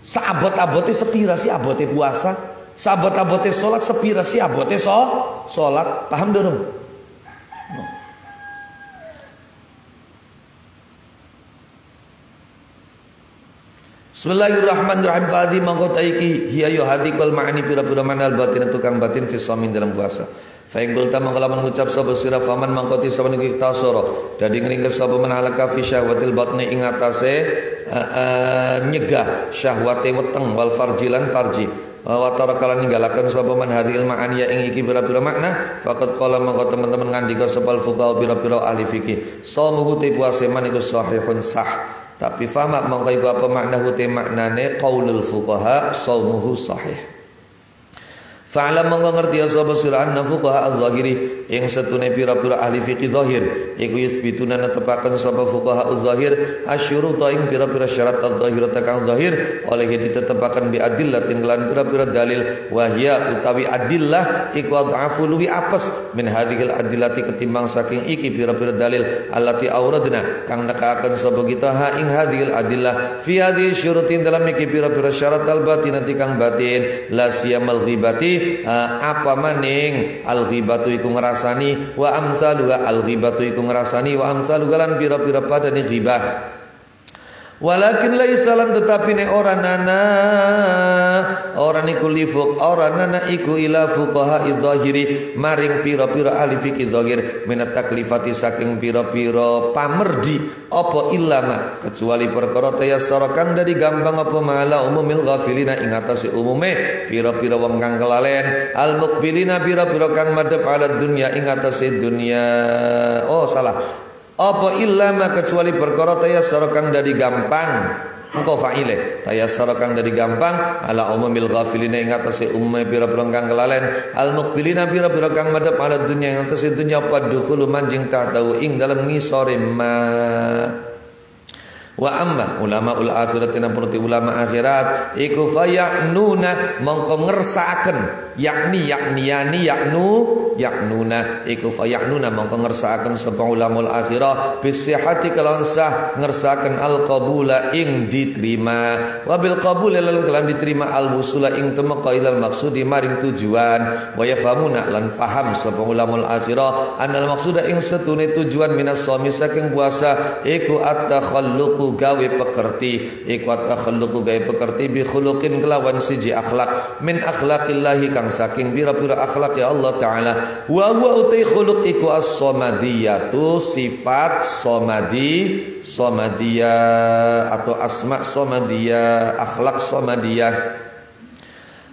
Saabot-abote sepira sih abote puasa, saabot-abote sholat sepira sih abote sholat. Paham dulu? Bismillahirrahmanirrahim. Fadhi mangko taiki hiya yo hadi kal ma'ani pira-pira manal batin tukang batin fi shamin dalam puasa. Fa ing qulta mangko lamun ngucap sapa sira faman mangko ti saben iki tasara dadi ngringkes sapa manalaka fi syahwatil batni ing atase nyegah syahwate weteng wal farjilan farji wa tarakalan ninggalaken sapa man hadhil ma'ani ing iki pira-pira makna faqad qala mangko teman-teman ngandika sepal fuqaha pira-pira ahli fikih saumuhu ti puase man iku sahihun sah. Tapi faham mongko iku apa makna hute maknane qaulul fuqaha saumuhu sahih. Fa'lam mongko ngerti sapa sira anna fuqaha az-zahiri ing setune pira-pira ahli fikih zahir iku yusbituna netepaken sapa fuqaha az-zahir asyuruta ing pira-pira syarat az-zahir kang zahir oleh ditetepaken bi adillatin lan pira-pira dalil wahya utawi adillah iku adhafu luwi apes min hadhil adillati ketimbang saking iki pira-pira dalil allati auradna kang nekaken sapa kita ha ing hadhil adillah fi hadhihi syurutin dalam iki pira-pira syarat al-batinati kang batin la siyamal ghibati apa maning al-ghibatu iku ngrasani wa amsaluha al-ghibatu iku ngrasani wa amsaluha lan pira-pira padane ghibah. Walakin laisa lan tetapi ne ora nana ora niku lifuk ora nana iku ila fuqaha idzahiri maring pira-pira ahli fikih zahir minat taklifati saking pira-pira pamerdi apa ilama kecuali perkara tayassara kang dari gampang apa mala umumil ghafilina ing atase umume pira-pira wong kang kelalen al muqbilina pira-pira kang madhep ala dunya ing atase dunya. Oh salah. Apa illama kecuali perkara tayassara kang dadi gampang engko fa'ile tayassara kang dadi gampang ala umumil ghafilina ing atase umume pira-pira kang kelalen al muqbilina pira-pira kang madhep ala dunya ing atase dunya paddukhulu manjing tahu ing dalem ngisore ma. Wa amma ulama ul akhirat lan ulama akhirat iku fayanuna mongko ngersakaken yaknuna iku fayanuna mongko ngersakaken sapa ulama ul akhirah bisihati kalawan sah ngersakaken al qabula ing diterima wa bil qabul lan kelan diterima al wusula ing temeka ilal maksudi maring tujuan wa yafhamuna lan paham sapa ulama ul akhirah anal maksuda ing setune tujuan minas shaumi saking puasa iku at-takhalluqu gawe pekerti ikwat takhalluqu gawe pekerti bi khuluqin kelawan siji akhlak min akhlaqillahi kang saking pira-pira akhlak ya Allah taala wa huwa utai khuluq iku as-samadiyatu sifat somadiyah atau asma somadiyah akhlak somadiyah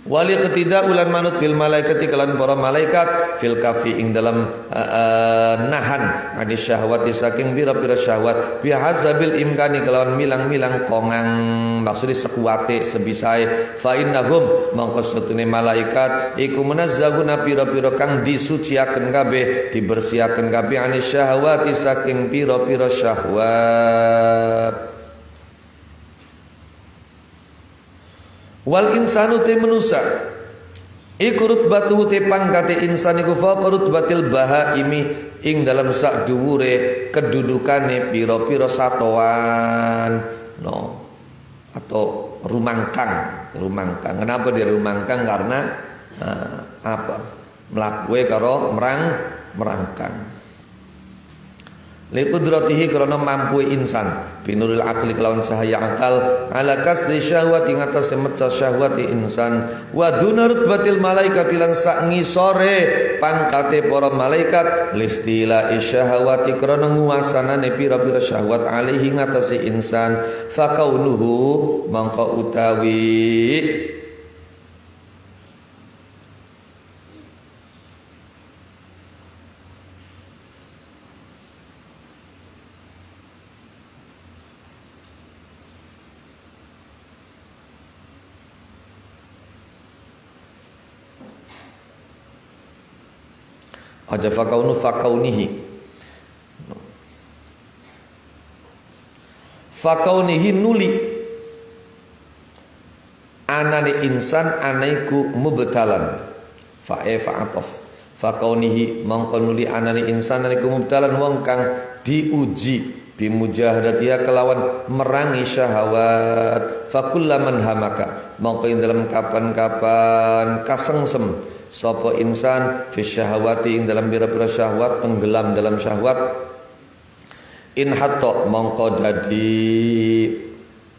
Wali ketidak ulan manut bil malaikati kelan para malaikat fil kafi ing dalam nahan adis syahwati saking pira-pira syahwat bi hasabil imkani kelawan milang-milang kongang maksud sekuate sebisae fa innahum mangko setune malaikat iku munazzahuna pira-pira kang disuciaken kabeh dibersihaken kabeh anis syahwati saking pira-pira syahwat. Wal insanu te manusa iku rutbatuhu te pangkate insan iku faqa rutbatil bahaimi ing dalam sak dhuwure kedudukane pira-pira satoan no atau rumangkang. Kenapa dia rumangkang? Karena mlakue karo merangkang. Liqudratihi karena mampu insan binuril akli kelawan cahaya akal ala kasri syahwati ngatas mecah syahwati insan wa dunarut batil malaikati lan sak ngisore pangkate para malaikat listila isyahwati karena nguasanane pira-pira syahwat alaihi ngatasi insan fakaunuhu mangka utawi aja fakaunihi nuli anane insan anaiku mubtalan fa'atof fakaunihi mangko nuli anane insan anaiku mubtalan wong kang diuji bimujahadatiha kelawan merangi syahwat fakullaman hamaka mangko ing dalam kapan-kapan kasengsem sapa insan fi syahwati ing dalam pira-pira syahwat tenggelam dalam syahwat in hatta mongko dadi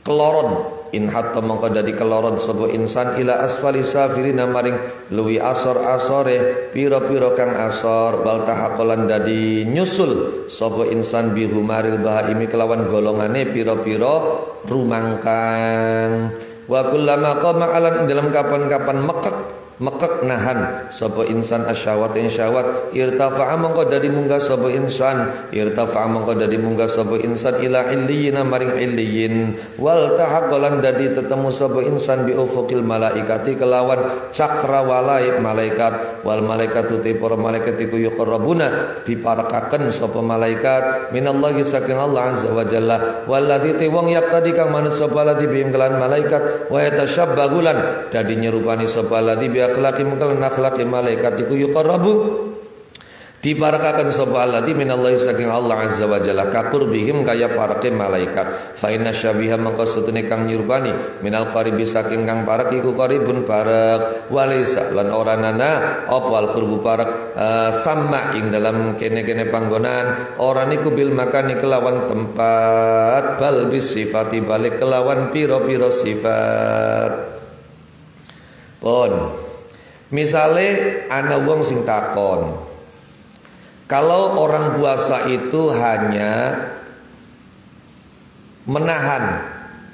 keloron sapa insan ila asfali safirina maring luwi asor-asore pira-pira kang asor bal tahaqalan dadi nyusul sapa insan bihumaril bahaimi kelawan golongane pira-pira rumangkang wa kullama qama alan ing dalam kapan-kapan mekek nahan sapa insan asyawat ing syahwat irtafa'a mongko dadi munggah sapa insan ila illiyina maring illiyin wal tahaqalan dadi tetemu sapa insan bi ufuqil malaikati kelawan cakrawalai malaikat wal malaikatu te para malaikat iku yuqarrabuna diparakaken sapa malaikat minallahi saking Allah azza wa jalla walladzi te wong yaqtadi kang manut sapa ladzi bihim kelan malaikat wa yatashabbahulan dadi nyerupani sapa ladzi akhlaqi mungkal akhlaqi malaikat iku yuqarrabu dibarakakan sapa allati minallahi saking Allah azza wa jalla kaqurbihim kaya parake malaikat fa inna syabiha mangko setune kang nyurbani minal qaribi saking kang parak iku qaribun parak walisa lan ora nana apa al qurbu parak sama ing dalam kene-kene panggonan ora niku bil makani kelawan tempat bal bis sifati balik kelawan pira-pira sifat pon. Misale ana wong sing takon, kalau orang puasa itu hanya menahan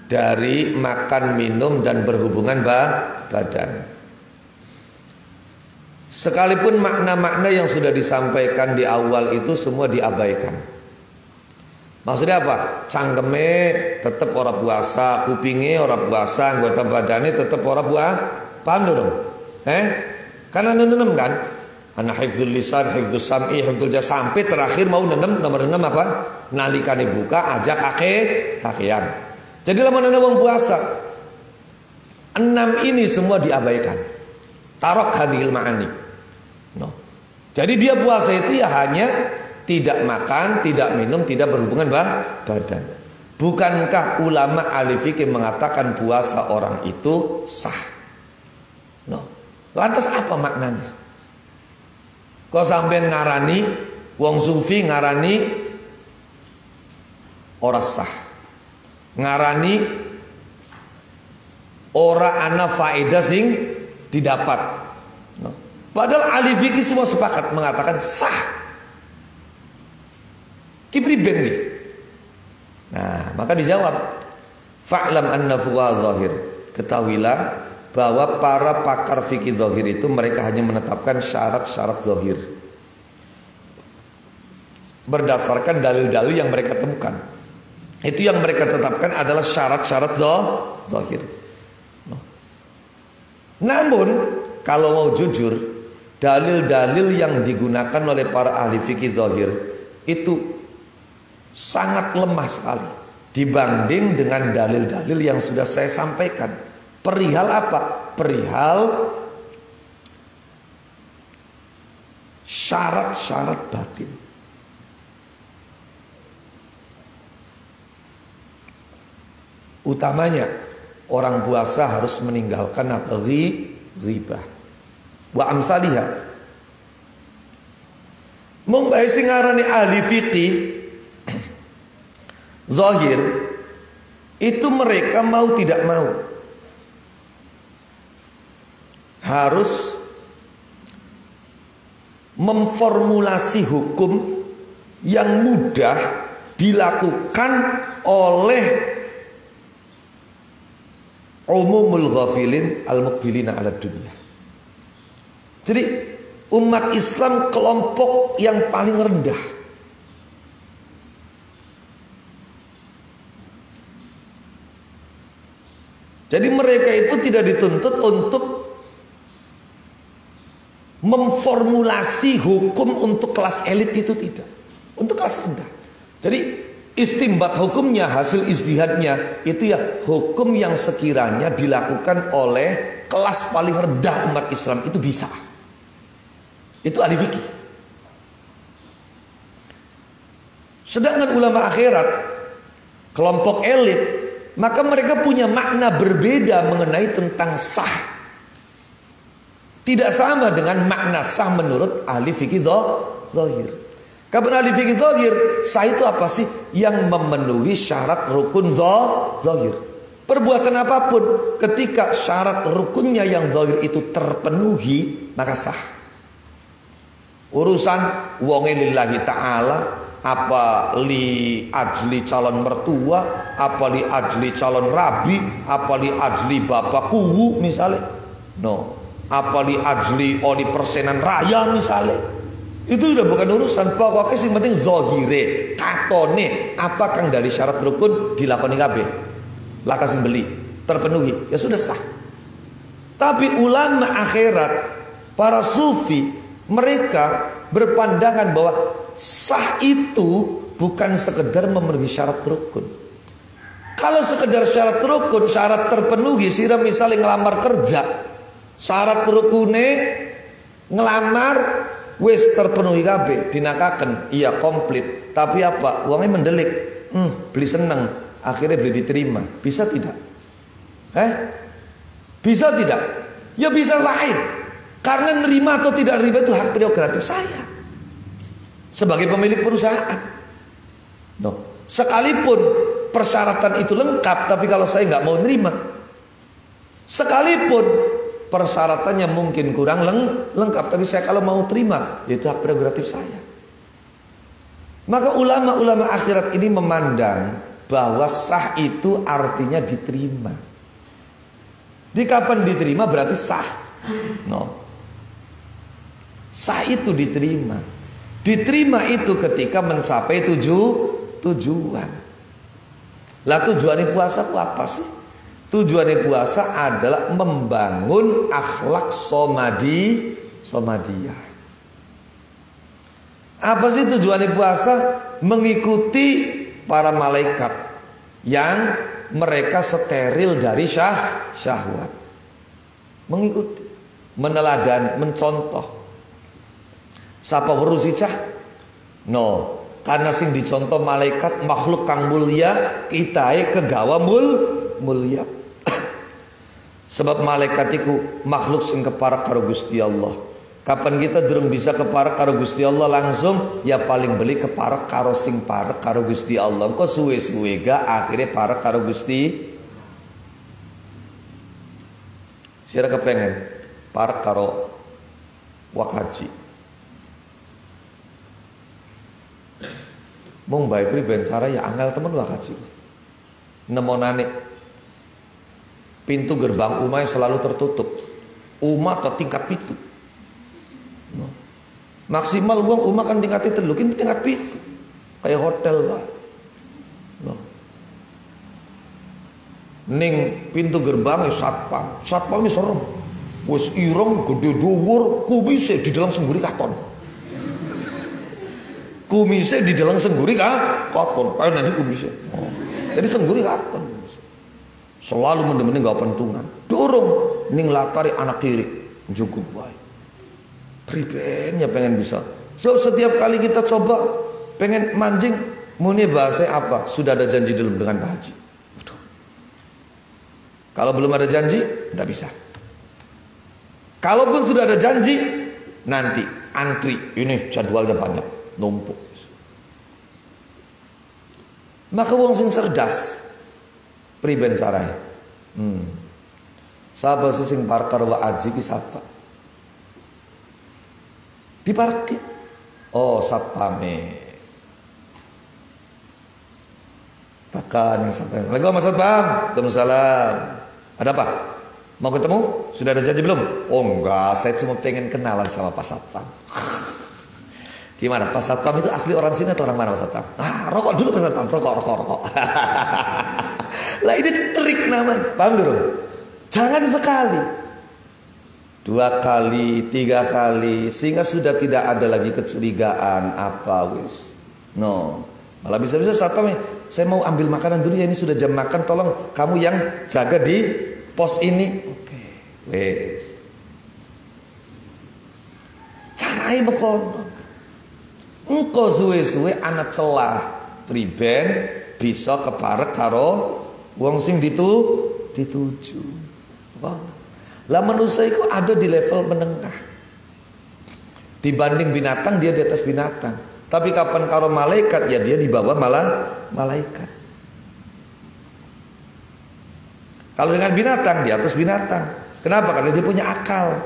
dari makan, minum dan berhubungan badan, sekalipun makna-makna yang sudah disampaikan di awal itu semua diabaikan. Maksudnya apa? Cangkeme tetap ora puasa, kupinge ora puasa, anggota badannya tetap ora puasa. Paham dong? Karena nenem kan, anak hifdzul lisan, hifdzul sam'i, hifdzul jasa sampai terakhir mau nenem nomor 6 apa? Nalikane buka ajak kakean. Jadi lama nenem wong puasa. 6 ini semua diabaikan. Tarok hadhil ma'ani. No. Jadi dia puasa itu ya hanya tidak makan, tidak minum, tidak berhubungan badan. Bukankah ulama ahli fikih mengatakan puasa orang itu sah? No. Lantas apa maknanya? Kok sampai ngarani wong sufi ngarani ora sah, ngarani ora ana faedah sing didapat. No. Padahal ahli fikih semua sepakat mengatakan sah. Kipriben nih. Nah, maka dijawab fa'lam anna fuwa zahir. Ketahuilah bahwa para pakar fikih zahir itu mereka hanya menetapkan syarat-syarat zahir berdasarkan dalil-dalil yang mereka temukan. Itu yang mereka tetapkan adalah syarat-syarat zahir. Namun kalau mau jujur, dalil-dalil yang digunakan oleh para ahli fikih zahir itu sangat lemah sekali dibanding dengan dalil-dalil yang sudah saya sampaikan. Perihal apa? Perihal syarat-syarat batin. Utamanya orang puasa harus meninggalkan apa? Ghibah. Wa amsalihha. Mung bae sing ngarani ahli fikih zahir itu mereka mau tidak mau harus memformulasi hukum yang mudah dilakukan oleh umumul ghafilin al-muqbilina ala dunia. Jadi umat Islam kelompok yang paling rendah. Jadi mereka itu tidak dituntut untuk memformulasi hukum untuk kelas elit, itu tidak. Untuk kelas rendah. Jadi istimbat hukumnya, hasil ijtihadnya itu ya hukum yang sekiranya dilakukan oleh kelas paling rendah umat Islam itu bisa. Itu ahli fikih. Sedangkan ulama akhirat, kelompok elit, maka mereka punya makna berbeda mengenai tentang sah. Tidak sama dengan makna sah menurut ahli fikih zahir. Karena ahli fikih zahir, sah itu apa sih? Yang memenuhi syarat rukun zahir. Perbuatan apapun ketika syarat rukunnya yang zahir itu terpenuhi, maka sah. Urusan wonge lillahi ta'ala, apa li ajli calon mertua, apa li ajli calon rabi, apa li ajli bapak kuwu misalnya. No. Apa li ajli oli persenan raya misalnya, itu udah bukan urusan. Pokoknya sing penting zahire katone apa kang dari syarat rukun dilakoni kabeh, laka sing beli terpenuhi, ya sudah sah. Tapi ulama akhirat, para sufi, mereka berpandangan bahwa sah itu bukan sekedar memenuhi syarat rukun. Kalau sekedar syarat rukun, syarat terpenuhi, sira misalnya ngelamar kerja, syarat rukune ngelamar wis terpenuhi kabeh, dinakaken, iya komplit. Tapi apa? Uangnya mendelik. Beli seneng, akhirnya beli diterima. Bisa tidak? Bisa tidak? Ya bisa lain. Karena nerima atau tidak nerima itu hak prerogatif saya sebagai pemilik perusahaan. No. Sekalipun persyaratan itu lengkap, tapi kalau saya nggak mau nerima, sekalipun persyaratannya mungkin kurang lengkap, tapi saya kalau mau terima, itu hak prerogatif saya. Maka ulama-ulama akhirat ini memandang bahwa sah itu artinya diterima. Di kapan diterima berarti sah. No. Sah itu diterima. Diterima itu ketika mencapai tujuan. Lah tujuan puasa itu apa sih? Tujuan puasa adalah membangun akhlak somadiyah. Apa sih tujuan puasa? Mengikuti para malaikat yang mereka steril dari syahwat. Mengikuti, meneladani, mencontoh. Sapa werusi cah? No, karena sing dicontoh malaikat makhluk kang mulia, kitae kegawa mulia. Sebab malaikat itu makhluk sing keparak karo Gusti Allah. Kapan kita durung bisa keparak karo Gusti Allah langsung, ya paling beli keparak karo sing parek karo Gusti Allah. Kok suwe-suwe ga akhirnya parek karo Gusti. Sira kepengen parek karo wak haji. Mung bae kuwi ben cara ya angel temen wak haji. Nemonane pintu gerbang umah selalu tertutup. Umah atau tingkat pitu. Maksimal uang umah kan tingkatnya teluk, ini tingkat pitu. Kayak hotel Pak. Ning pintu gerbang satpam. Satpam ini serem. Wis ireng gede dhuwur, kumise di dalam sengguri katon. Kumise di dalam sengguri katon. Kayak nanti kumise. Jadi sengguri katon. Selalu mendem-mendem gak pentungan. Dorong ning latari anak kiri cukup baik. Pribennya pengen bisa. So setiap kali kita coba pengen mancing, muni bahasa apa? Sudah ada janji dulu dengan Pak Haji. Kalau belum ada janji, tidak bisa. Kalaupun sudah ada janji, nanti antri. Ini jadwalnya banyak, numpuk. Maka wong sing cerdas, priben caranya. Sahabat sing parkir wa aji ki sapa? Diparkir. Oh, satpame. Tekan satpam. Assalamualaikum Mas Satpam. Waalaikumsalam. Ada apa? Mau ketemu? Sudah ada janji belum? Oh enggak, saya cuma pengen kenalan sama Pak Satpam. Gimana? Pak Satpam itu asli orang sini atau orang mana Pak Satpam? Ah, rokok dulu Pak Satpam, rokok. Lah ini trik namanya, paham dulu? Jangan sekali, 2 kali, 3 kali, sehingga sudah tidak ada lagi kecurigaan apa wis. No, malah bisa-bisa Satpam, saya mau ambil makanan dulu ya, ini sudah jam makan, tolong kamu yang jaga di pos ini. Oke, wis. Carai mekono. Engko suwe-suwe anak celah priben bisa keparek karo wong sing dituju. Lah manusia itu ada di level menengah. Dibanding binatang dia di atas binatang. Tapi kapan karo malaikat ya dia di bawah malaikat. Kalau dengan binatang di atas binatang. Kenapa? Karena dia punya akal.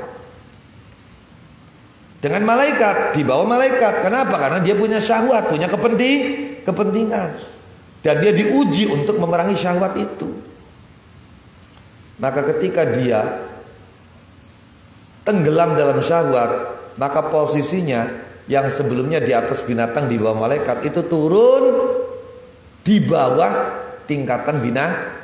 Dengan malaikat di bawah malaikat. Kenapa? Karena dia punya syahwat, punya kepentingan. Dan dia diuji untuk memerangi syahwat itu. Maka ketika dia tenggelam dalam syahwat, maka posisinya yang sebelumnya di atas binatang di bawah malaikat itu turun di bawah tingkatan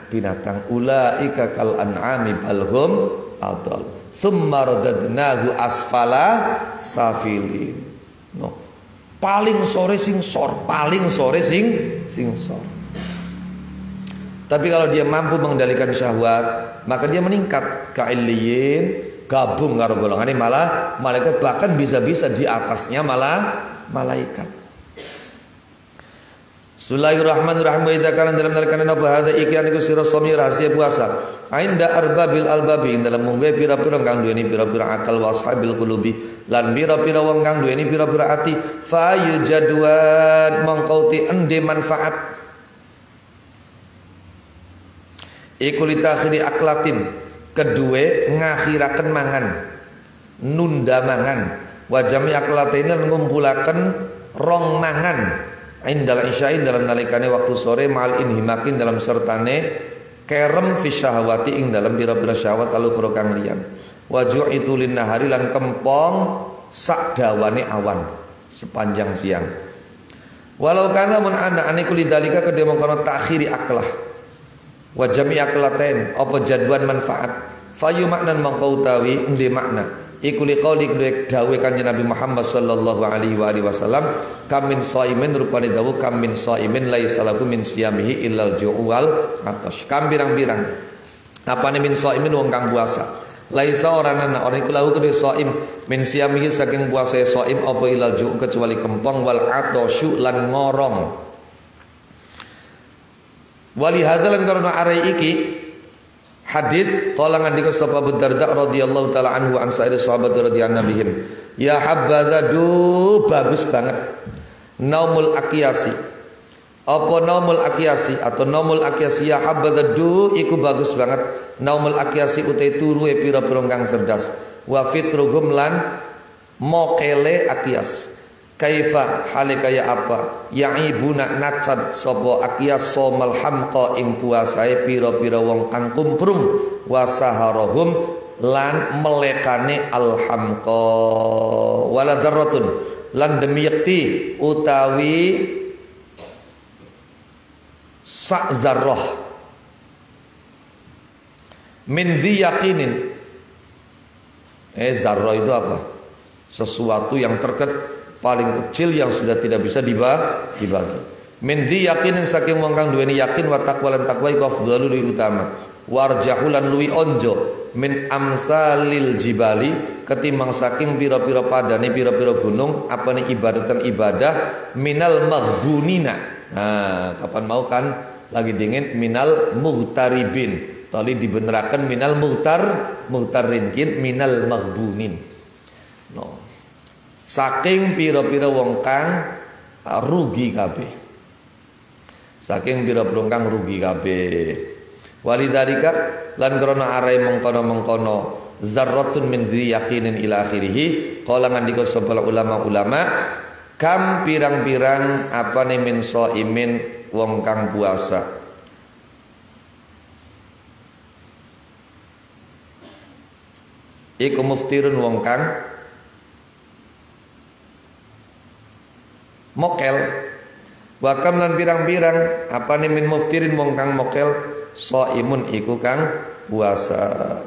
binatang. Ulaika kal an'ami balhum adall. Tsumma radadnahu asfala safilin. No. Paling sore sing sor. Tapi kalau dia mampu mengendalikan syahwat, maka dia meningkat ka'illiyin, gabung karo golongan ini malah malaikat, bahkan bisa-bisa di atasnya malah malaikat. Bismillahirrahmanirrahim. Wa idza kana dalam nalikanan apa hadza ikian iku sira somi rahasia puasa. Ainda arbabil albabi dalam munggae pira-pira kang duweni pira-pira akal wa ashabil qulubi lan pira-pira wong kang duweni pira-pira ati fa yujadwat mongkauti ende manfaat iku litakhiri aklatin kedue ngakhiraken mangan nunda mangan wa jami aklatin ngumpulaken rong mangan indal isyain dalam nalikane waktu sore mal inhimakin dalam sertane kerem fi syahwati ing dalam pira-pira syahwat alu kang liyan waju itu lin nahari lan kempong sak dawane awan sepanjang siang walau kana mun ana aniku lidzalika kedhe mongkono takhiri aklah wa jami aklaten apa jadwan manfaat fayu maknan mongko utawi endi makna iku liqauli dawuh Kanjeng Nabi Muhammad sallallahu alaihi wasallam kam min shaimin rupane dawuh kam min shaimin laisa lahu min siyamihi illal ju'u wal atash. Kam birang-birang apane min shaimin wong kang puasa laisa orang iku lahu kedhe shaim min siyamihi saking puasa shaim apa illal ju'u kecuali kempong wal atashu lan ngorong. Wali hadalan karena arai iki hadis qala ngandika sapa Abu Darda radhiyallahu taala anhu an sa'ir sahabat radhiyallahu anhum ya habadza bagus banget naumul aqyasi apa naumul aqyasi atau naumul aqyasi ya habadza iku bagus banget naumul aqyasi utai turuhe pira-pira kang cerdas wa fitruhum lan mokele aqyas kaifa hale kaya apa yaibuna nacat sapa akiyas somal hamqa ing puasae pira-pira wong kang kumprung wasaharahum lan melekane alhamqa wala dzarratun lan demi yakti utawi sak zarrah min dhi yaqinin. Zarrah itu apa? Sesuatu yang paling kecil yang sudah tidak bisa dibagi. Min dhi yaqinin saking wong kang duweni yakin wa taqwa lan taqwa iku afdhalu li utama warjahu lan luwi onjo min amsalil jibali ketimbang saking pira-pira padane pira-pira gunung apane ibadatan ibadah minal maghbunina. Nah, kapan mau kan lagi dingin minal mughtaribin. Tadi dibenerakan minal mughtarin minal maghbunin. No. Saking pira-pira wong kang rugi kabeh. Saking pira-pira kang rugi kabeh. Walidzalika lan krana arai mengkono-mengkono zarratun min dzi yaqinin ila akhirih. Qala ngandika sapa ulama-ulama kam pirang-pirang apane min shaimin wong kang puasa. Iku muftirun wong kang mokel. Wakam lan pirang-pirang apane min muftirin wong kang mokel shaimun iku kang puasa.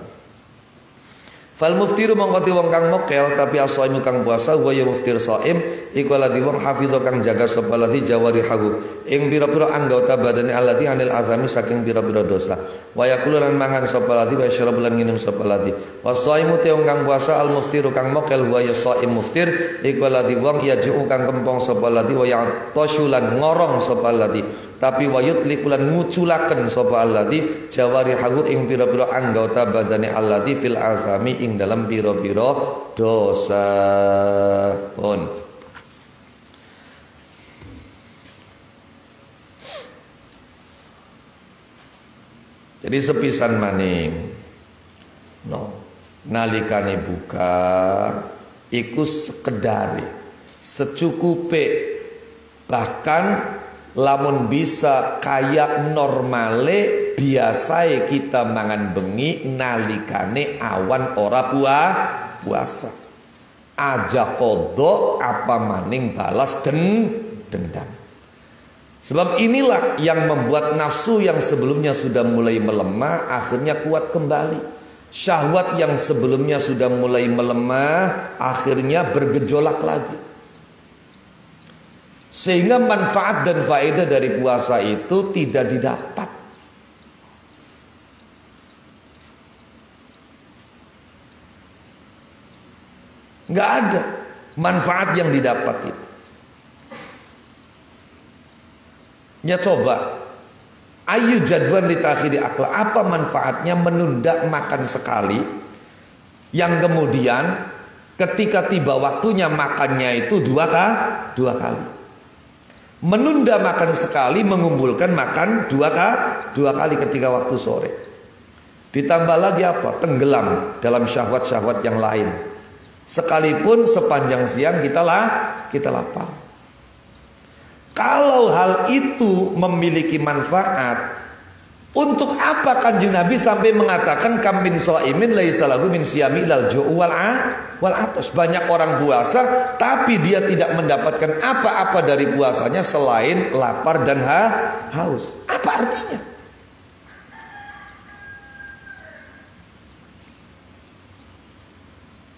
Fal muftiru mongkoti wong kang mokel tapi as-shaimu kang puasa wa ya muftir shaim iku ladhi wong hafidho kang jaga sapa ladhi jawarihahu ing pira-pira anggota badane alladhi anil azami saking pira-pira dosa wa yakulu lan mangan sapa ladhi wa yashrabu lan nginum sapa ladhi was-shaimu te wong kang puasa al muftiru kang mokel wa ya shaim muftir iku ladhi wong yaj'u kang kempong sapa ladhi wa ya tashulan ngorong sapa ladhi tapi wayut likulan nguculaken sapa alladzi jawarihahu ing pira-pira anggota badane alladzi fil azami ing dalam pira-pira dosa. Pun jadi sepisan maning nalikane buka iku sekedare secukupe bahkan lamun bisa kayak normale biasae kita mangan bengi nalikane awan ora puasa aja kodok apa maning balas dendam. Sebab inilah yang membuat nafsu yang sebelumnya sudah mulai melemah akhirnya kuat kembali. Syahwat yang sebelumnya sudah mulai melemah akhirnya bergejolak lagi. Sehingga manfaat dan faedah dari puasa itu tidak didapat. Nggak ada manfaat yang didapat itu. Ya coba, ayu jadwan ditakhiri akla. Apa manfaatnya menunda makan sekali yang kemudian ketika tiba waktunya makannya itu dua kali. Menunda makan sekali mengumpulkan makan dua kali ketika waktu sore. Ditambah lagi apa? Tenggelam dalam syahwat-syahwat yang lain. Sekalipun sepanjang siang kita lapar. Kalau hal itu memiliki manfaat, untuk apa Kanjeng Nabi sampai mengatakan kam min shaimin laisa lahu min siyami ilal ju'u wal atas. Banyak orang puasa tapi dia tidak mendapatkan apa-apa dari puasanya selain lapar dan haus. Apa artinya?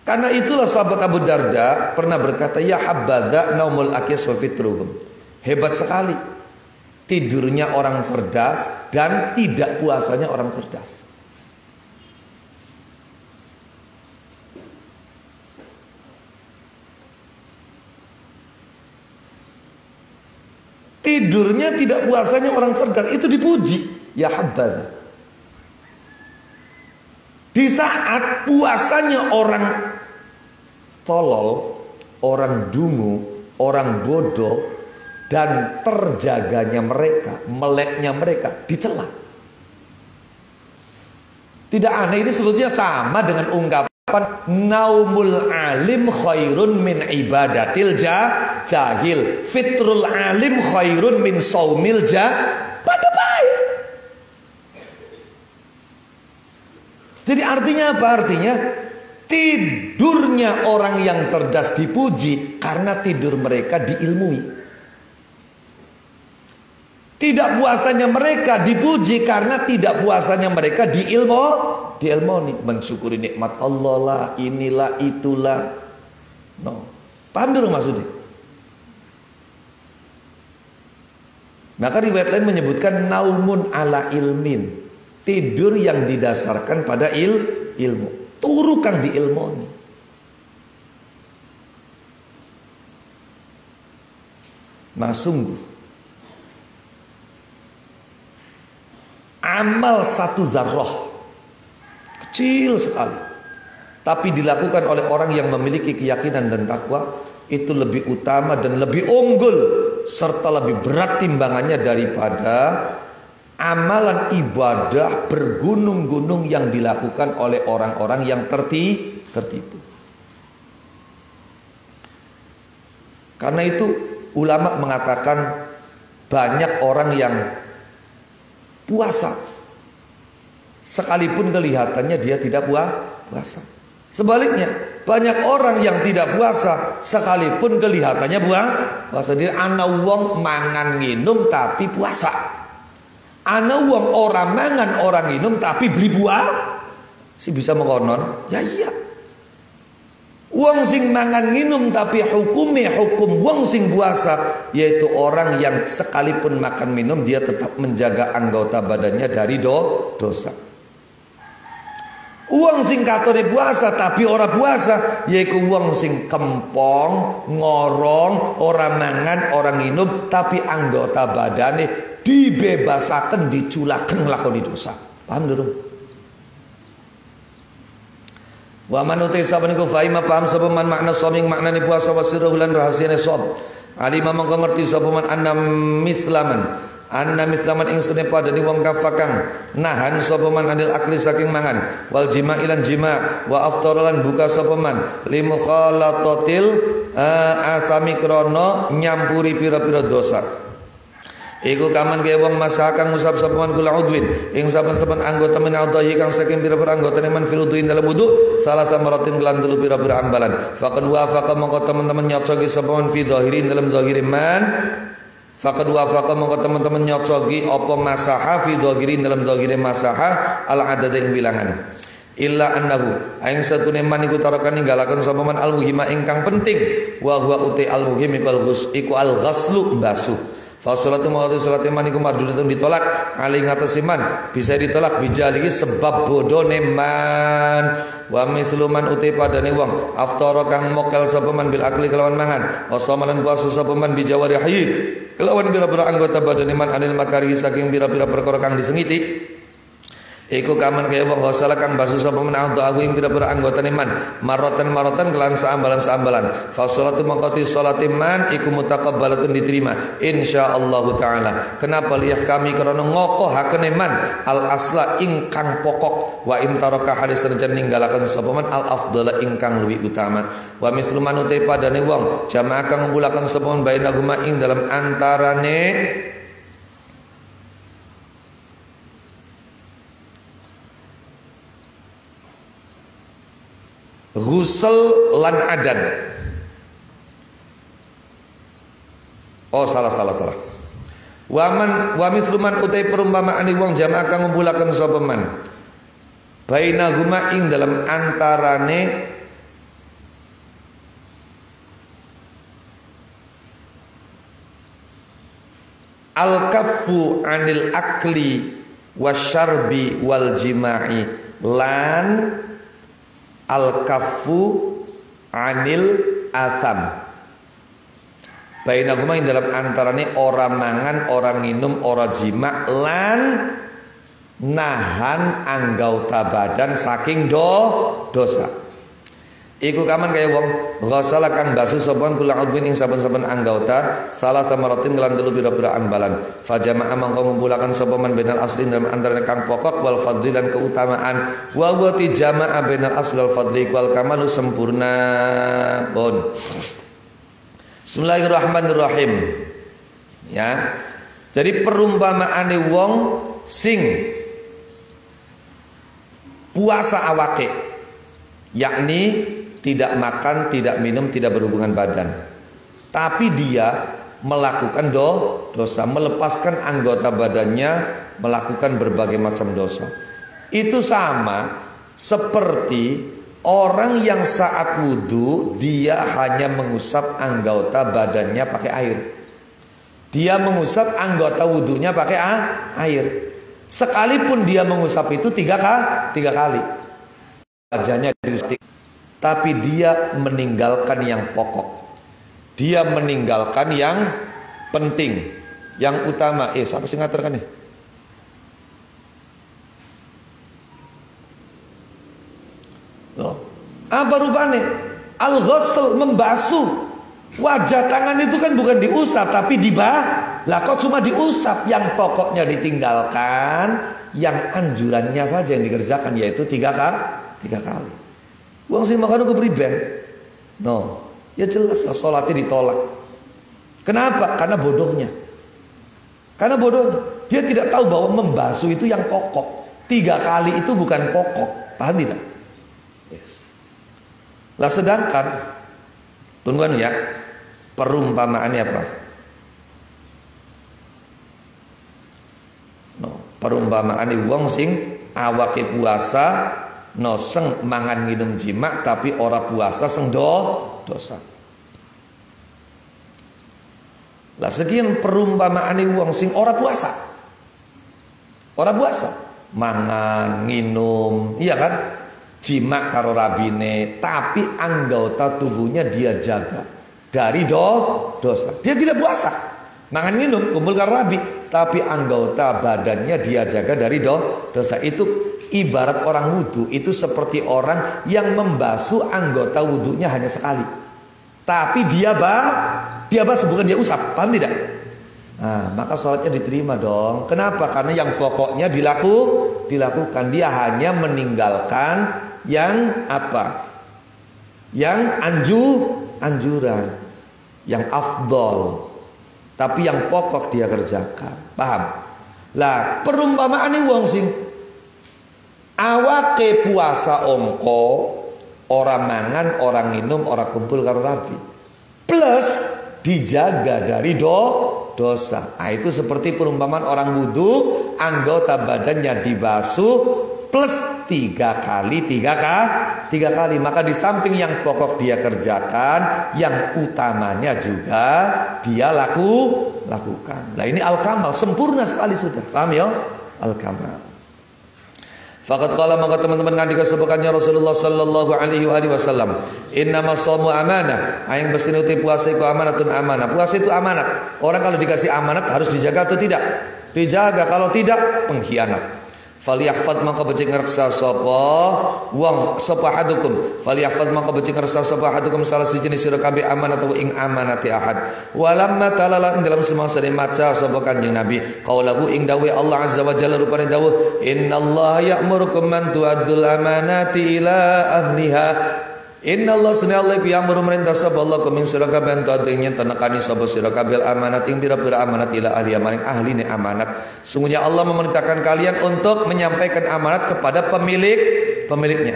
Karena itulah sahabat Abu Darda pernah berkata, ya habadza naumul aqis wa fitruhum. Hebat sekali tidurnya orang cerdas dan tidak puasanya orang cerdas. Tidurnya tidak puasanya orang cerdas itu dipuji. Ya habadza. Di saat puasanya orang tolol, orang dungu, orang bodoh, dan terjaganya mereka, meleknya mereka dicela. Tidak aneh, ini sebetulnya sama dengan ungkapan naumul alim khairun min ibadatil jahil, fitrul alim khairun min saumil pada baik. Jadi artinya apa? Artinya tidurnya orang yang cerdas dipuji karena tidur mereka diilmui. Tidak puasanya mereka dipuji karena tidak puasanya mereka diilmoni. Mensyukuri nikmat Allah lah, inilah, itulah. No. Paham dulu maksudnya? Maka riwayat lain menyebutkan naumun ala ilmin, tidur yang didasarkan pada ilmu. Turu kang diilmoni. Nah sungguh amal satu zarrah kecil sekali, tapi dilakukan oleh orang yang memiliki keyakinan dan takwa itu lebih utama dan lebih unggul serta lebih berat timbangannya daripada amalan ibadah bergunung-gunung yang dilakukan oleh orang-orang yang tertipu. Karena itu ulama mengatakan banyak orang yang puasa sekalipun kelihatannya dia tidak puasa. Sebaliknya banyak orang yang tidak puasa sekalipun kelihatannya puasa. Jadi ana wong mangan minum tapi puasa. Ana wong orang mangan orang minum tapi beli buah. Si bisa mengonon? Ya iya. Wong sing mangan minum tapi hukumnya hukum wong sing puasa, yaitu orang yang sekalipun makan minum dia tetap menjaga anggota badannya dari dosa. Wong sing katone puasa tapi ora puasa, yaitu wong sing kempong, ngorong, ora mangan, ora minum tapi anggota badane dibebasaken, diculaken nglakoni dosa. Paham durung? Wa man utai saban iku faima paham sapa man makna soming maknane puasa wasirah lan rahasiane som. Alima mongko ngerti sapa man anna mislaman ing sunne padane wong kafakang nahan sapa man anil akli saking mangan wal jima ilan jima wa aftaran buka sapa man limukhalatatil asami krana nyampuri pira-pira dosa. Iku kaman kaya wong masaha kang ngusap sapaman kula udwin ing saben-saben anggota min a'dhahi kang saking pira-pira anggota man fil udwin dalam wudu salah samaratin kelan telu pira-pira ambalan faqad wafaqa mongko teman-teman nyocoki sapaman fi dhahirin dalam dhahirin man faqad wafaqa mongko teman-teman nyocoki apa masaha fi dhahirin dalam dhahirin masaha al adad ing bilangan illa annahu aing satune man iku tarakan ninggalaken sapa man al muhima ingkang penting wa huwa uti al muhim iku al ghaslu basuh. Fasolatu mawati salati man iku mardudatun ditolak ali ngatasi man bisa ditolak bijalihi sebab bodone man wa misluman uti padane wong aftara kang mokel sapa man bil akli kelawan mangan wasamalan puasa sapa man bijawarihi kelawan pira-pira anggota badane man anil makarihi saking pira-pira perkara kang disengiti. Iku kaman kaya wong gosala kang basu sapa menawa aku ing pira-pira anggotane man marotan kelan saambalan fasolatu maqati salati man iku mutaqabbalatun diterima insyaallah taala. Kenapa liyah kami karena ngokohakene man al asla ingkang pokok wa intaraka hadis rejan ninggalaken sapa man al afdhala ingkang luwih utama wa misluman utai padane wong jamaah kang ngumpulaken sapa man bainahuma ing dalam antarane ghusl lan adan. Oh salah. Wa misluman utai perumpamaan wong jamaah kang ngumpulaken sapa man bainahuma ing dalam antarane al kaffu anil akli wasyarbi wal jima'i lan al-kaffu anil atham bainahuma ing dalam antarane ora mangan, ora minum, ora jima lan nahan anggota badan saking dosa. Iku kaman kaya wong ghasala kang basu sapa kula udwin ing saben-saben anggota salah tamaratin lan telu pira-pira ambalan. Fajama'a mangko ngumpulaken sapa man bainal asli dalam antara kang pokok wal fadli dan keutamaan. Wa wa jama'a bainal asli wal fadli wal kamalu sempurna. Pun. Bismillahirrahmanirrahim. Ya. Jadi perumpamaane wong sing puasa awake, yakni tidak makan, tidak minum, tidak berhubungan badan, tapi dia melakukan dosa, melepaskan anggota badannya, melakukan berbagai macam dosa. Itu sama seperti orang yang saat wudhu dia hanya mengusap anggota badannya pakai air. Dia mengusap anggota wudhunya pakai air. Sekalipun dia mengusap itu tiga kali, wajahnya diusap, tapi dia meninggalkan yang pokok. Dia meninggalkan yang penting, yang utama. Siapa sih ngaturkan nih? Apa rupanya? Al-ghusl, membasuh. Wajah tangan itu kan bukan diusap tapi lah kok cuma diusap, yang pokoknya ditinggalkan, yang anjurannya saja yang dikerjakan, yaitu tiga kali. Wong sing makan kepriben? Ya jelas lah sholatnya ditolak. Kenapa? Karena bodohnya. Dia tidak tahu bahwa membasuh itu yang pokok. 3 kali itu bukan pokok. Paham tidak? Yes. Lah sedangkan tungguan ya, perumpamaannya apa? Perumpamaane wong sing awake puasa seng mangan nginum jima tapi ora puasa seng dosa. Lah sekian perumpamaane wong sing ora puasa. Mangan, nginum, iya kan? Jima karo rabine, tapi anggota tubuhnya dia jaga dari dosa. Dia tidak puasa. Mangan minum kumpul karo rabi, tapi anggota badannya dia jaga dari dosa. Itu ibarat orang wudhu, itu seperti orang yang membasuh anggota wudhunya hanya sekali, tapi dia basuh bukan dia usap. Paham tidak? Nah, maka sholatnya diterima dong. Kenapa? Karena yang pokoknya dilakukan. Dia hanya meninggalkan yang apa? Yang anjuran, yang afdol. Tapi yang pokok dia kerjakan. Paham? Lah perumpamaane wong sing awake puasa ongko, ora mangan, ora minum, ora kumpul karo rabi, plus dijaga dari dosa. Nah, itu seperti perumpamaan orang wudhu, anggota badannya dibasuh plus 3 kali. Maka di samping yang pokok dia kerjakan, yang utamanya juga dia lakukan. Nah ini al-kamal, sempurna sekali sudah. Paham ya? Al-kamal. Faqad qala maka teman-teman ngandika sebukannya Rasulullah sallallahu alaihi wasallam, innamas shaumu amanah, aing besine uti puasa iku amanatun amanah. Puasa itu amanat. Orang kalau dikasih amanat harus dijaga atau tidak? Dijaga, kalau tidak pengkhianat. Falyahfad maka becik ngreksa sapa wong sapa hadukum, falyahfad maka becik ngreksa sapa hadukum salah siji sira kabeh amanat wa ing amanati ahad. Walamma talala ing dalam semangsa maca sapa Kanjeng Nabi qaulahu ing dawuh Allah azza wa jalla rupane dawuh innallaha ya'murukum man tu'addul amanati ila ahliha. Innallaha sunna Allah ku ya'muru merintah sapa Allah kum ing sira kabeh kadengnya tenekani sapa sira kabeh amanat ing pira-pira amanat ila ahli maring ahline amanat. Sungguhnya Allah memerintahkan kalian untuk menyampaikan amanat kepada pemiliknya.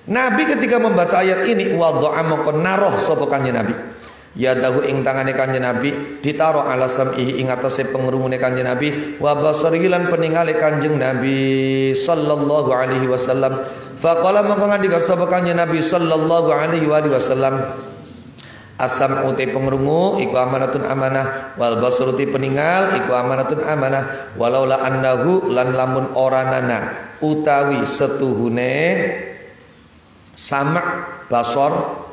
Nabi ketika membaca ayat ini wadha'a maka naroh sapa Kanjeng Nabi. Ya dahu ing tangane Kanjeng Nabi ditaruh ala sam'ihi ing atase pengrungune Kanjeng Nabi wa basarihi lan peningale Kanjeng Nabi sallallahu alaihi wasallam. Faqala maka ngandika sapa Kanjeng Nabi sallallahu alaihi wasallam, asam uti pengrungu iku amanatun amanah wal basar uti peningal iku amanatun amanah walaula annahu lan lamun oranana utawi setuhune sama basar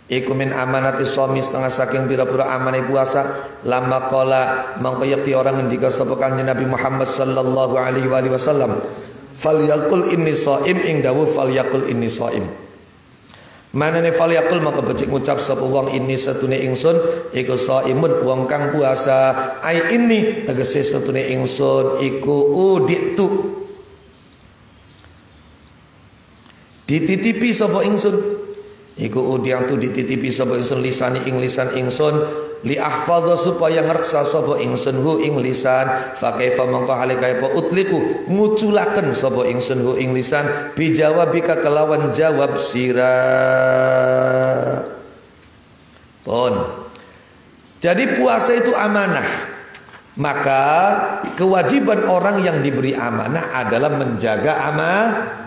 iku min amanati shaumi setengah saking pira-pira amanah puasa lama qala mangko yakti orang ngendika sapa Kanjeng Nabi Muhammad sallallahu alaihi wasallam falyaqul inni shaim ing dawuh falyaqul inni shaim. Manane fal yaqul maka becik ngucap sapa wong ini setune ingsun iku shaimun wong kang puasa. Ai ini tegese setune ingsun iku uditu dititipi sapa ingsun iku udiatu dititipi sapa ingsun lisani ing lisan ingsun li ahfadha supaya ngreksa sapa ingsun hu ing lisan fa kaifa mangka hale kaifa utliku nguculaken sapa ingsun hu ing lisan bijawabika kelawan jawab sira pun. Jadi puasa itu amanah, maka kewajiban orang yang diberi amanah adalah menjaga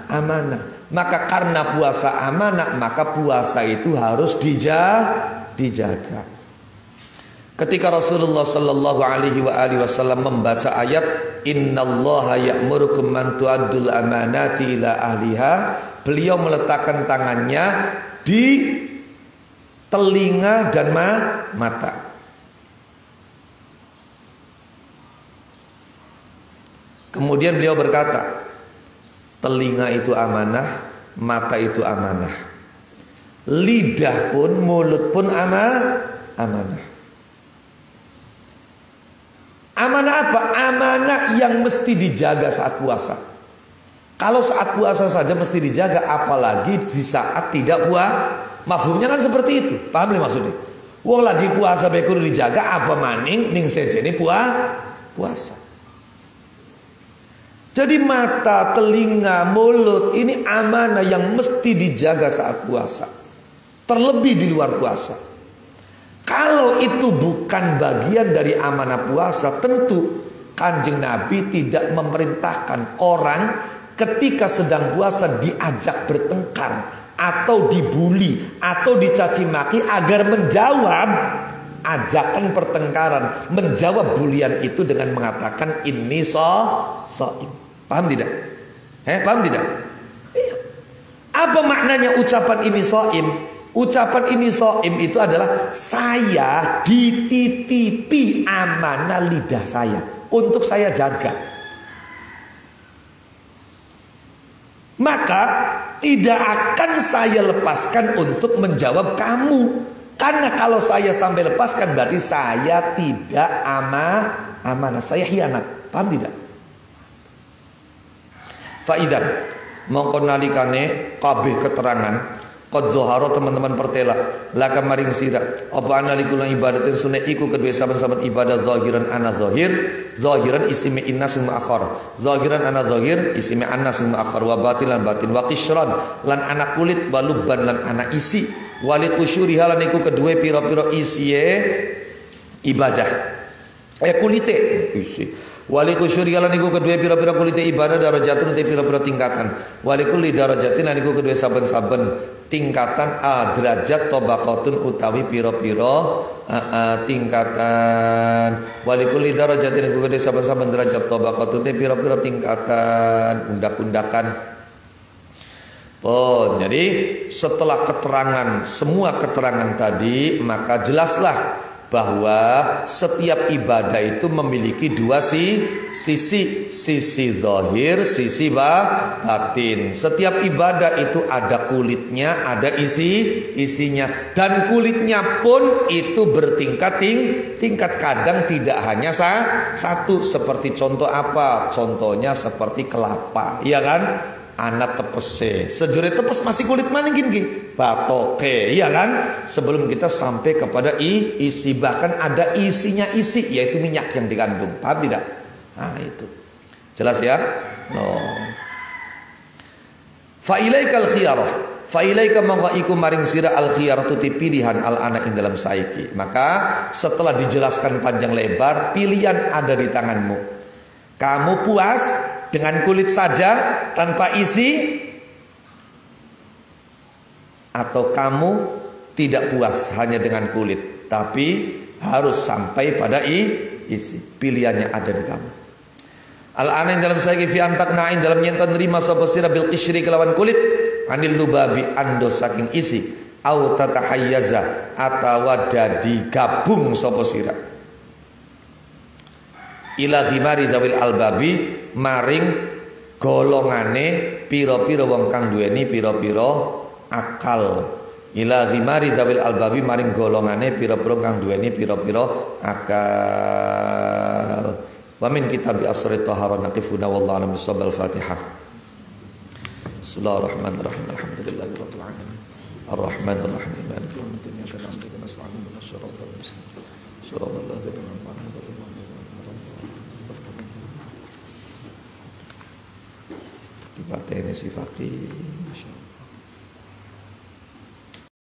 amanah. Maka karena puasa amanah, maka puasa itu harus dijaga. Ketika Rasulullah sallallahu alaihi wasallam membaca ayat innallaha ya'murukum man tu'addul amanati ila ahliha, beliau meletakkan tangannya di telinga dan mata. Kemudian beliau berkata, telinga itu amanah, mata itu amanah, lidah pun, mulut pun amanah. Amanah apa? Amanah yang mesti dijaga saat puasa. Kalau saat puasa saja mesti dijaga, apalagi di saat tidak puasa. Mafhumnya kan seperti itu. Paham nih maksudnya? Wong lagi puasa bekur dijaga, apa maning ning sejene puasa. Jadi mata, telinga, mulut ini amanah yang mesti dijaga saat puasa. Terlebih di luar puasa. Kalau itu bukan bagian dari amanah puasa, tentu Kanjeng Nabi tidak memerintahkan orang ketika sedang puasa diajak bertengkar atau dibuli atau dicaci maki agar menjawab ajakan pertengkaran, menjawab bulian itu dengan mengatakan ini shaim. Paham tidak? Paham tidak? Iya. Apa maknanya ucapan ini shaim? Ucapan ini shaim itu adalah saya dititipi amanah lidah saya untuk saya jaga. Maka tidak akan saya lepaskan untuk menjawab kamu. Karena kalau saya sampai lepaskan berarti saya tidak amanah, saya khianat. Paham tidak? Faidan mongko nalikane kabeh keterangan qad zahara teman-teman pertela laka maring sira apa analikuna ibadatin sunah iku kedue saben-saben ibadah zahiran ana zahiran isime inna sing ma'akhir zahiran ana zahir isime anna sing ma'akhir wa batilan batin wa qishran lan ana kulit balubban lan ana isi wali kusyuri halan iku kedue pira-pira isiye ibadah kulite isi wali kusyuri halan iku kedue pira-pira kulite ibadah darajatun te pira-pira tingkatan wali kulli darajatin lan iku kedue saben-saben tingkatan derajat tabaqatun utawi pira-pira tingkatan walikul darajatin iku kedhe saben-saben derajat tabaqatun te pira-pira tingkatan undak-undakan. Jadi setelah keterangan semua keterangan tadi maka jelaslah bahwa setiap ibadah itu memiliki dua sisi zahir, sisi batin. Setiap ibadah itu ada kulitnya, ada isinya, dan kulitnya pun itu tingkat kadang tidak hanya satu. Seperti contoh apa? Contohnya seperti kelapa, iya kan? Anak tepese, sejure tepes masih kulit maning gini, batoke, iya kan? Sebelum kita sampai kepada isi, bahkan ada isinya yaitu minyak yang dikandung, paham tidak? Nah itu, jelas ya? No. Fa'ilaikal khiyarah, fa'ilaika mangka iku maring sira al khiyaratu pilihan al ana ing dalam saiki. Maka setelah dijelaskan panjang lebar, pilihan ada di tanganmu. Kamu puas dengan kulit saja tanpa isi, atau kamu tidak puas hanya dengan kulit tapi harus sampai pada isi. Pilihannya ada di kamu. Al-ana ing dalam saiki fi antaknain dalam nyenton nerima sapa sira bil qishri kelawan kulit anil lubabi ando saking isi au tatahayyaza atawa dadi gabung sapa sira ila ghimari dawil albabi maring golongane pira-pira wong kang duweni pira-pira akal ila ghimari dawil albabi maring golongane pira-pira kang duweni pira-pira akal. Wa min kitab asri tahara naqifuna wallahu a'lam bissawab. Al-Fatihah. Bismillahirrahmanirrahim. Alhamdulillahirabbil alamin. Arrahmanir rahim. Maliki yaumiddin. Iyyaka na'budu wa iyyaka nasta'in. Ihdinas siratal mustaqim. Siratal ladzina an'amta 'alaihim. Dipateni si fakih.